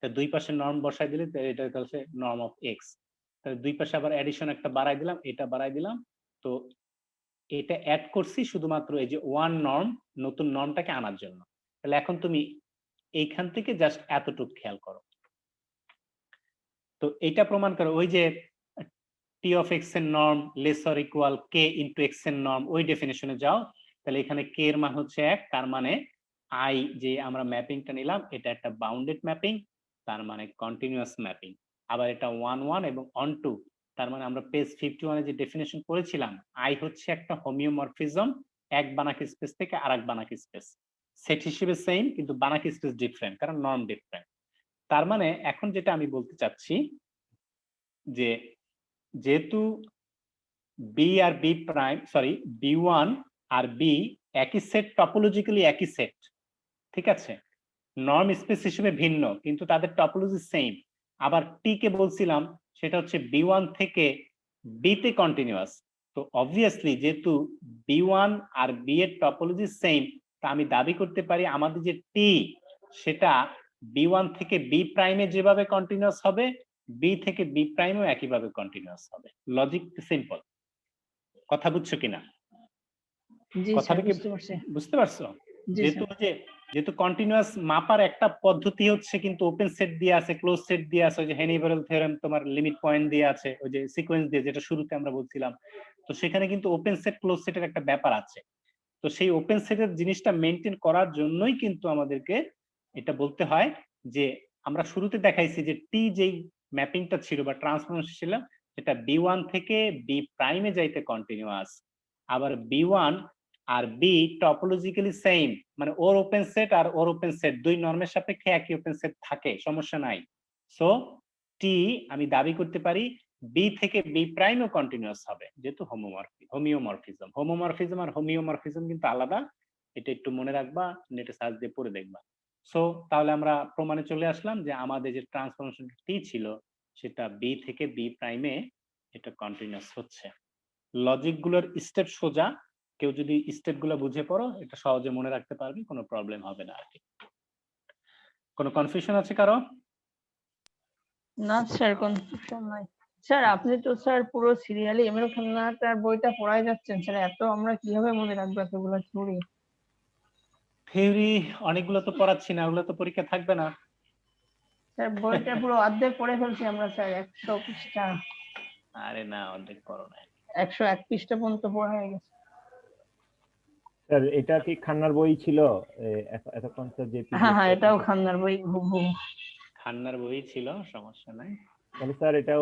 Speaker 1: দুই পাশে নর্ম বসাই দিলে এটা হচ্ছে নর্ম অফ এক্স। তাহলে দুই পাশে আবার অ্যাডিশন একটা বাড়াই দিলাম, এটা বাড়াই দিলাম। তো এটা অ্যাড করছি শুধুমাত্র এই যে ওয়ান নর্ম, নতুন নর্মটাকে আনার জন্য। তাহলে এখন তুমি এইখান থেকে জাস্ট এতটুকু খেয়াল করো। তো এটা প্রমাণ করো ওই যে টি অফ এক্স এর norm less or equal K into x এর নর্ম, ওই ডেফিনেশনে যাও। তাহলে এখানে কে এর মান হচ্ছে 1, তার মানে আই যে আমরা ম্যাপিংটা নিলাম এটা একটা বাউন্ডেড ম্যাপিং, তার মানে কন্টিনিউয়াস ম্যাপিং। আবার এটা 1 1 এবং অন 2, তার মানে আমরা পেজ 51 এ যে ডেফিনেশন করেছিলাম, আই হচ্ছে একটা হোমিওমরফিজম, এক বানাক স্পেস থেকে আরেক বানাক স্পেস, সেট হিসেবে সেম কিন্তু বানাক স্পেস ডিফারেন্ট, কারণ নর্ম ডিফারেন্ট। তার মানে এখন যেটা আমি বলতে চাচ্ছি যে যেহেতু বি আর B prime sorry B one আর বি একই সেট, টপোলজিক্যালি একই সেট, ঠিক আছে, নর্ম স্পেস হিসেবে ভিন্ন কিন্তু তাদের টপোলজি সেম। আবার টি কে বলছিলাম সেটা হচ্ছে বি ওয়ান থেকে বি তে কন্টিনিউয়াস। তো অবভিয়াসলি যেহেতু বি ওয়ান আর বি এর টপোলজি সেম, তা আমি দাবি করতে পারি আমাদের যে টি সেটা বি ওয়ান থেকে বি প্রাইমে যেভাবে কন্টিনিউয়াস হবে, বি থেকে বি প্রাইমেও একইভাবে কন্টিনিউয়াস হবে। Logic simple. কথা বুঝছো কিনা?
Speaker 3: জি
Speaker 1: কথাটা
Speaker 3: স্যার,
Speaker 1: কি
Speaker 3: বুঝতে পারছি।
Speaker 1: বুঝতে পারছো?
Speaker 3: জি
Speaker 1: যেহেতু
Speaker 3: স্যার।
Speaker 1: যেহেতু কন্টিনিউয়াস মাপার একটা পদ্ধতি হচ্ছে কিন্তু ওপেন সেট দিয়ে আছে, ক্লোজ সেট দিয়ে আছে, ওই যে হেনিবারেল থিওরেম তোমার লিমিট পয়েন্ট দিয়ে আছে, ওই যে সিকোয়েন্স দিয়ে যেটা শুরুতে আমরা বলছিলাম। তো সেখানে কিন্তু ওপেন সেট ক্লোজ সেটের একটা ব্যাপার আছে। তো সেই ওপেন সেটের জিনিসটা মেনটেন করার জন্যই কিন্তু আমাদেরকে এটা বলতে হয় যে আমরা শুরুতে দেখাইছি যে টি যেই ম্যাপিংটা ছিল বা ট্রান্সফরমেশন ছিল সেটা বি ওয়ান থেকে বি প্রাইমে যাইতে কন্টিনিউয়াস। আবার বি ওয়ান আর বি টপোলজিক্যালি সেম, মানে ওর ওপেন সেট আর ওর ওপেন সেট দুই নর্মের সাপেক্ষে একই ওপেন সেট থাকে, সমস্যা নাই। সো টি আমি দাবি করতে পারি বি থেকে বি প্রাইমও কন্টিনিউয়াস হবে, যেহেতু হোমিওমরফিজম। হোমোমরফিজম আর হোমিওমরফিজম কিন্তু আলাদা, এটা একটু মনে রাখবা, নেটে সার্চ দিয়ে পড়ে দেখবা। সো তাহলে আমরা প্রমাণে চলে আসলাম যে আমাদের যে ট্রান্সফরমেশন টি ছিল সেটা বি থেকে বি প্রাইমে এটা কন্টিনিউয়াস হচ্ছে। লজিক গুলোর স্টেপ সোজা, কেউ যদি স্টেপ গুলো বুঝে পড়ো এটা সহজে মনে রাখতে পারবে, কোনো প্রবলেম হবে না আর কি। কোনো কনফিউশন আছে কারো?
Speaker 3: না স্যার, কনফিউশন নাই। স্যার আপনি তো স্যার পুরো সিরিয়ালি এমএল খান্নাটার বইটা পড়াই যাচ্ছেন স্যার, এত আমরা কিভাবে মনে রাখবো এতগুলো থিওরি?
Speaker 1: থিওরি অনেকগুলো তো পড়াচ্ছি না, ওগুলো তো পরীক্ষা থাকবে না।
Speaker 3: স্যার বইটা পুরো অর্ধেক পড়ে ফেলছি আমরা স্যার, 100 পৃষ্ঠা।
Speaker 1: আরে না, অর্ধেক পড়ো না।
Speaker 3: 101 পৃষ্ঠা পর্যন্ত পড়া হয়ে গেছে।
Speaker 4: স্যার এটা কি খান্নার বই ছিল এতক্ষণ স্যার যে
Speaker 3: হ্যাঁ হ্যাঁ,
Speaker 4: পিডিএফ?
Speaker 3: এটাও খান্নার বই হুবহু।
Speaker 1: খান্নার বই ছিল, সমস্যা নাই।
Speaker 4: তাহলে স্যার এটাও